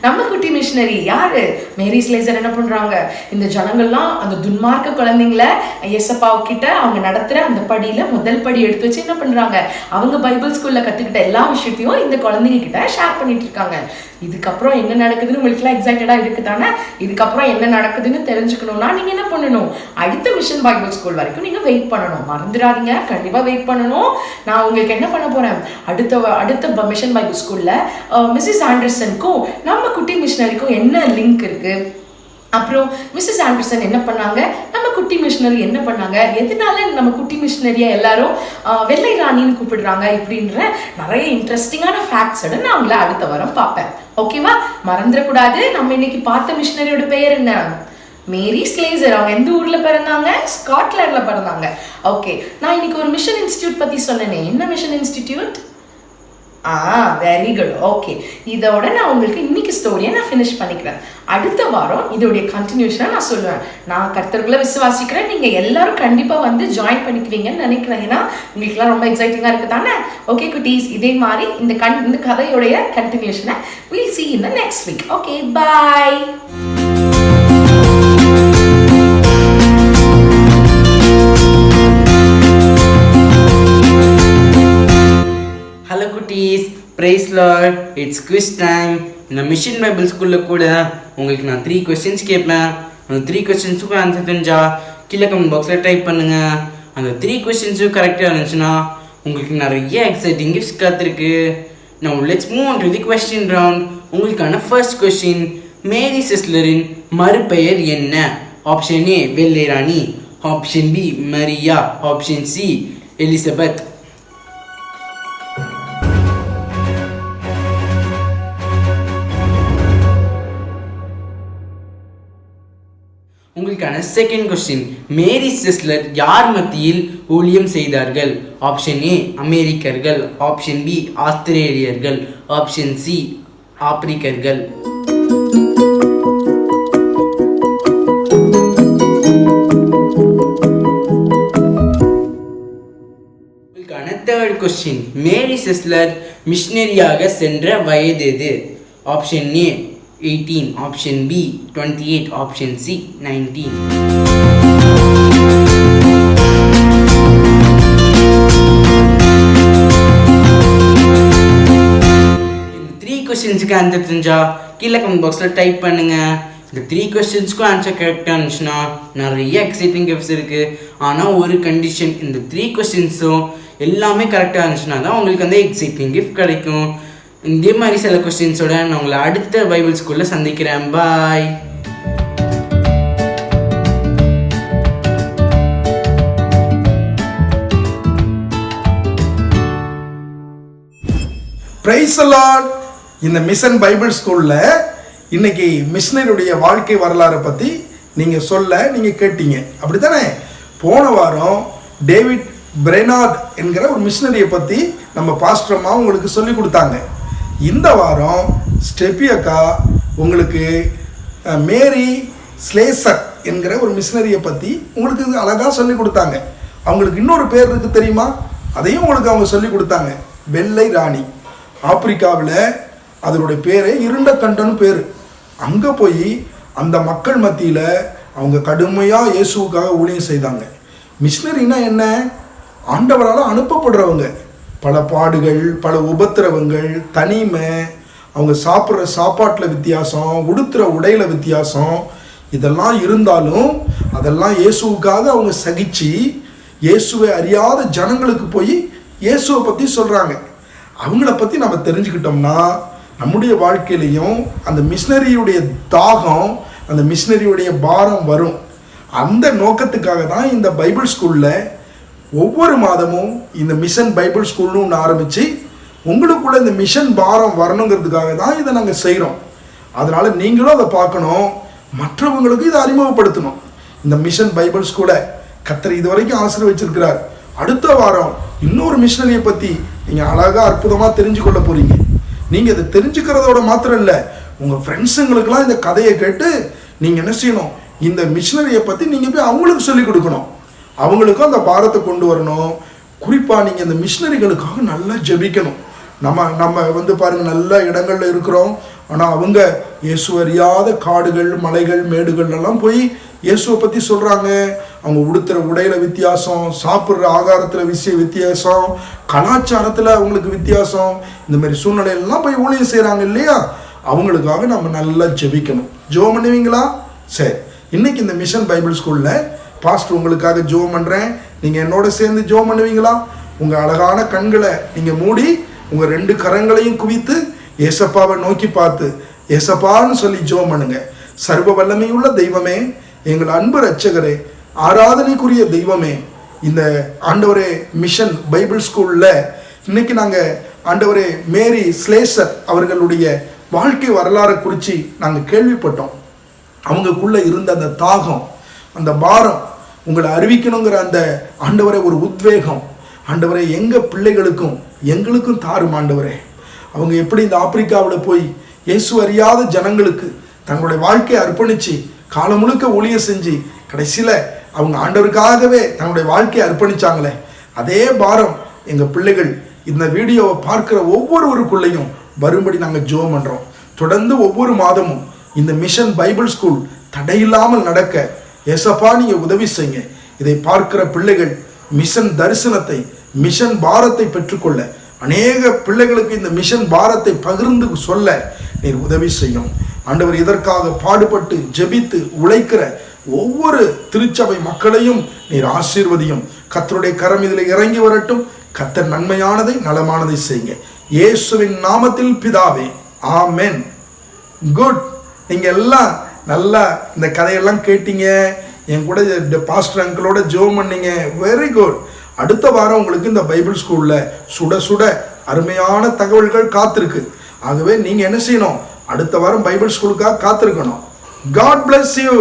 நம்ம குட்டி மிஷனரி யாரு, மேரி ஸ்லேசர் என்ன பண்றாங்க, இந்த ஜனங்கள்லாம் அந்த துன்மார்க்க குழந்தைங்களை இயேசப்பா கிட்ட அவங்க நடத்துற அந்த படியில முதல் படி எடுத்து வச்சு என்ன பண்றாங்க, அவங்க பைபிள் ஸ்கூல்ல கத்துக்கிட்ட எல்லா விஷயத்தையும் இந்த குழந்தைங்க கிட்ட ஷேர் பண்ணிட்டு இருக்காங்க. இதுக்கப்புறம் என்ன நடக்குதுன்னு உங்களுக்குலாம் எக்ஸைட்டடா இருக்கு தானே? இதுக்கப்புறம் என்ன நடக்குதுன்னு தெரிஞ்சுக்கணும்னா நீங்க என்ன பண்ணணும், அடுத்த மிஷன் பைபிள் ஸ்கூல் வரைக்கும் நீங்க வெயிட் பண்ணணும். மறந்துடாதீங்க, கண்டிப்பா வெயிட் பண்ணணும். நான் உங்களுக்கு என்ன பண்ண போறேன், அடுத்த மிஷன் பைபிள் ஸ்கூல்ல மிஸ்ஸஸ் ஆண்டர்சனுக்கும் நம்ம குட்டி மிஷனரிக்கும் என்ன லிங்க் இருக்கு, அப்புறம் மிஸ்ஸஸ் ஆண்டர்சன் என்ன பண்ணாங்க, நம்ம குட்டி மிஷனரி என்ன பண்ணாங்க, எதனால நம்ம குட்டி மிஷனரியா எல்லாரும் வெள்ளை ராணின்னு கூப்பிடுறாங்க, இப்படின்ற நிறைய இன்ட்ரெஸ்டிங்கான ஃபேக்ட்ஸோட நான் உங்களை அடுத்த வாரம் பார்ப்பேன். ஓகேவா? மறந்துடக்கூடாது. நம்ம இன்னைக்கு பார்த்த மிஷனரியோட பெயர் என்ன, மேரி ஸ்லேசர். அவங்க எந்த ஊர்ல பிறந்தாங்க, ஸ்காட்லாண்ட்ல பிறந்தாங்க. ஓகே, நான் இன்னைக்கு ஒரு மிஷன் இன்ஸ்டிடியூட் பத்தி சொன்னேனே, என்ன mission institute? Very good. Okay, இதோட நான் உங்களுக்கு இன்னைக்கு ஸ்டோரியை நான் ஃபினிஷ் பண்ணிக்கிறேன். அடுத்த வாரம் இதோடைய கண்டினியூஷனை நான் சொல்லுவேன். நான் கர்த்தருக்குள்ள விசுவாசிக்கிறேன், நீங்க எல்லாரும் கண்டிப்பா வந்து ஜாயின் பண்ணிக்குவீங்கன்னு நினைக்கிறேன். ஏன்னா உங்களுக்குலாம் ரொம்ப எக்ஸைட்டிங்கா இருக்கு தானே? ஓகே குட்டீஸ், இதே மாதிரி இந்த கதையோடைய கண்டினியூஷனை we'll see in the next week. Okay, bye. Hello குட்டீஸ், praise Lord. It's quiz time. இந்த மிஷன் பைபிள் ஸ்கூலில் கூட உங்களுக்கு நான் 3 questions கேட்பேன். அந்த 3 questionஸுக்கும் ஆன்சர் தெரிஞ்சா கீழே கமெண்ட் பாக்ஸில் டைப் பண்ணுங்கள். அந்த 3 questionஸும் கரெக்டாக இருந்துச்சுன்னா உங்களுக்கு நிறைய எக்ஸைட்டிங் கிஃப்ட்ஸ் காத்திருக்கு. Now let's move on to the question round. உங்களுக்கான ஃபர்ஸ்ட் கொஸ்டின், மேரி சிஸ்லரின் மறுபெயர் என்ன? ஆப்ஷன் ஏ வெள்ளை ராணி, option B Maria, option C Elizabeth. உங்களுக்கான செகண்ட் கொஸ்டின், மேரி சிஸ்லர் யார் மத்தியில் ஊழியம் செய்தார்கள்? ஆப்ஷன் ஏ அமெரிக்கர்கள், ஆப்ஷன் பி ஆஸ்திரேலியர்கள், ஆப்ஷன் சி ஆப்பிரிக்கர்கள். உங்களுக்கான தேர்ட் கொஸ்டின், மேரி சிஸ்லர் மிஷனரியாக சென்ற வயது எது? Option A 18, option B 28, option C 19. இந்த 3 கொஸ்டின்ஸுக்கு ஆன்சர் தெரிஞ்சா கீழே கமெண்ட் பாக்ஸில் டைப் பண்ணுங்க. இந்த 3 கொஸ்டின்ஸ்க்கும் ஆன்சர் கரெக்டாக இருந்துச்சுன்னா நிறைய எக்ஸைட்டிங் கிஃப்ட்ஸ் இருக்குது. ஆனால் ஒரு கண்டிஷன், இந்த 3 கொஸ்டின்ஸும் எல்லாமே கரெக்டாக இருந்துச்சுன்னா தான் உங்களுக்கு அந்த எக்ஸைட்டிங் கிஃப்ட் கிடைக்கும். இதே மாதிரி சில கொஸ்டின்ஸோட நான் உங்களை அடுத்த பைபிள் ஸ்கூலில் சந்திக்கிறேன். பாய். Praise the Lord. இந்த மிஷன் பைபிள் ஸ்கூலில் இன்னைக்கு மிஷனரியுடைய வாழ்க்கை வரலாறை பற்றி நீங்கள் கேட்டீங்க, அப்படி தானே? போன வாரம் டேவிட் பிரெனார்ட் என்கிற ஒரு மிஷனரியை பற்றி நம்ம பாஸ்டர்மா உங்களுக்கு சொல்லி கொடுத்தாங்க. இந்த வாரம் ஸ்டெப்பி அக்கா உங்களுக்கு மேரி ஸ்லேசர் என்கிற ஒரு மிஷனரியை பற்றி உங்களுக்கு அழகாக சொல்லி கொடுத்தாங்க. அவங்களுக்கு இன்னொரு பேர் இருக்குது தெரியுமா? அதையும் உங்களுக்கு அவங்க சொல்லி கொடுத்தாங்க, வெள்ளை ராணி. ஆப்பிரிக்காவில் அதனுடைய பேர் இருண்ட கண்டன்னு பேர். அங்கே போய் அந்த மக்கள் மத்தியில் அவங்க கடுமையாக இயேசுவுக்காக ஊழியம் செய்தாங்க. மிஷனரினா என்ன? ஆண்டவரால் அனுப்பப்படுறவங்க. பல பாடுகள், பல உபத்திரவங்கள், தனிமை, அவங்க சாப்பிட்ற சாப்பாட்டில் வித்தியாசம், உடுத்துகிற உடையில் வித்தியாசம், இதெல்லாம் இருந்தாலும் அதெல்லாம் இயேசுவுக்காக அவங்க சகிச்சு இயேசுவை அறியாத ஜனங்களுக்கு போய் இயேசுவை பற்றி சொல்கிறாங்க. அவங்கள பற்றி நம்ம தெரிஞ்சுக்கிட்டோம்னா நம்முடைய வாழ்க்கையிலையும் அந்த மிஷினரியுடைய தாகம், அந்த மிஷினரியுடைய பாரம் வரும். அந்த நோக்கத்துக்காக தான் இந்த பைபிள் ஸ்கூலில் ஒவ்வொரு மாதமும் இந்த மிஷன் பைபிள் ஸ்கூல்னு ஒன்று ஆரம்பித்து உங்களுக்குள்ள இந்த மிஷன் பாரம் வரணுங்கிறதுக்காக தான் இதை நாங்கள் செய்கிறோம். அதனால் நீங்களும் அதை பார்க்கணும், மற்றவங்களுக்கு இதை அறிமுகப்படுத்தணும். இந்த மிஷன் பைபிள் ஸ்கூலை கர்த்தர் இதுவரைக்கும் ஆசீர்வதிச்சிருக்கிறார். அடுத்த வாரம் இன்னொரு மிஷனரியை பற்றி நீங்கள் அழகாக அற்புதமாக தெரிஞ்சு கொள்ள போகிறீங்க. நீங்கள் இதை தெரிஞ்சுக்கிறதோட மாத்திரம் இல்லை, உங்கள் ஃப்ரெண்ட்ஸுங்களுக்கெல்லாம் இந்த கதையை கேட்டு நீங்கள் என்ன செய்யணும், இந்த மிஷனரியை பற்றி நீங்கள் போய் அவங்களுக்கு சொல்லிக் கொடுக்கணும். அவங்களுக்கும் அந்த பாரத்தை கொண்டு வரணும். குறிப்பாக நீங்கள் இந்த மிஷனரிகளுக்காக நல்லா ஜெபிக்கணும். நம்ம பாருங்கள், நல்ல இடங்களில் இருக்கிறோம், ஆனால் அவங்க இயேசு அறியாத காடுகள், மலைகள், மேடுகள் எல்லாம் போய் இயேசுவை பற்றி சொல்கிறாங்க. அவங்க உடுத்துகிற உடையில் வித்தியாசம், சாப்பிட்ற ஆகாரத்தில் வித்தியாசம், கலாச்சாரத்தில் அவங்களுக்கு வித்தியாசம். இந்த மாதிரி சூழ்நிலையெல்லாம் போய் ஊழியம் செய்கிறாங்க இல்லையா? அவங்களுக்காக நம்ம நல்லா ஜெபிக்கணும். ஜெபம் பண்ணுவீங்களா? சரி, இன்னைக்கு இந்த மிஷன் பைபிள் ஸ்கூலில் பாஸ்டர் உங்களுக்காக ஜெபம் பண்ணுறேன். நீங்கள் என்னோட சேர்ந்து ஜெபம் பண்ணுவீங்களா? உங்கள் அழகான கண்களை நீங்கள் மூடி உங்கள் 2 கரங்களையும் குவித்து ஏசப்பாவை நோக்கி பார்த்து ஏசப்பான்னு சொல்லி ஜெபம் பண்ணுங்க. சர்வ வல்லமையுள்ள தெய்வமே, எங்கள் அன்பு ரட்சகரே, ஆராதனைக்குரிய தெய்வமே, இந்த ஆண்டவரே மிஷன் பைபிள் ஸ்கூலில் இன்னைக்கு நாங்கள் ஆண்டவரே மேரி ஸ்லேசர் அவர்களுடைய வாழ்க்கை வரலாறை குறித்து நாங்கள் கேள்விப்பட்டோம். அவங்களுக்குள்ளே இருந்த அந்த தாகம், அந்த பாரம், உங்களை அறிவிக்கணுங்கிற அந்த ஆண்டவரே ஒரு உத்வேகம், ஆண்டவரே எங்கள் பிள்ளைகளுக்கும் எங்களுக்கும் தாரும் ஆண்டவரே. அவங்க எப்படி இந்த ஆப்பிரிக்காவில் போய் இயேசு அறியாத ஜனங்களுக்கு தங்களுடைய வாழ்க்கையை அர்ப்பணித்து காலம் முழுக்க ஊழியம் செஞ்சு கடைசியில் அவங்க ஆண்டவருக்காகவே தங்களுடைய வாழ்க்கையை அர்ப்பணித்தாங்களே, அதே பாரம் எங்கள் பிள்ளைகள் இந்த வீடியோவை பார்க்குற ஒவ்வொருவருக்குள்ளேயும் வரும்படி நாங்கள் ஜெபம் பண்ணுறோம். தொடர்ந்து ஒவ்வொரு மாதமும் இந்த மிஷன் பைபிள் ஸ்கூல் தடையில்லாமல் நடக்க ஏசப்பா நீங்கள் உதவி செய்யுங்க. இதை பார்க்கிற பிள்ளைகள் மிஷன் தரிசனத்தை, மிஷன் பாரத்தை பெற்றுக்கொள்ள, அநேக பிள்ளைகளுக்கு இந்த மிஷன் பாரத்தை பகிர்ந்து சொல்ல நீர் உதவி செய்யும் ஆண்டவர். இதற்காக பாடுபட்டு ஜெபித்து உழைக்கிற ஒவ்வொரு திருச்சபை மக்களையும் நீர் ஆசீர்வதியும். கர்த்தருடைய கரம் இதில் இறங்கி வரட்டும். கர்த்தர் நன்மையானதை நலமானதை செய்யுங்க. இயேசுவின் நாமத்தில் பிதாவே, ஆமென். குட். நீங்கள் எல்லாம் நல்லா இந்த கதையெல்லாம் கேட்டீங்க, என் கூட பாஸ்டர் அங்கிளோட ஜெபம் பண்ணீங்க. Very good. அடுத்த வாரம் உங்களுக்கு இந்த பைபிள் ஸ்கூலில் சுட சுட அருமையான தகவல்கள் காத்திருக்கு. ஆகவே நீங்கள் என்ன செய்யணும், அடுத்த வாரம் பைபிள் ஸ்கூலுக்காக காத்திருக்கணும். God bless you.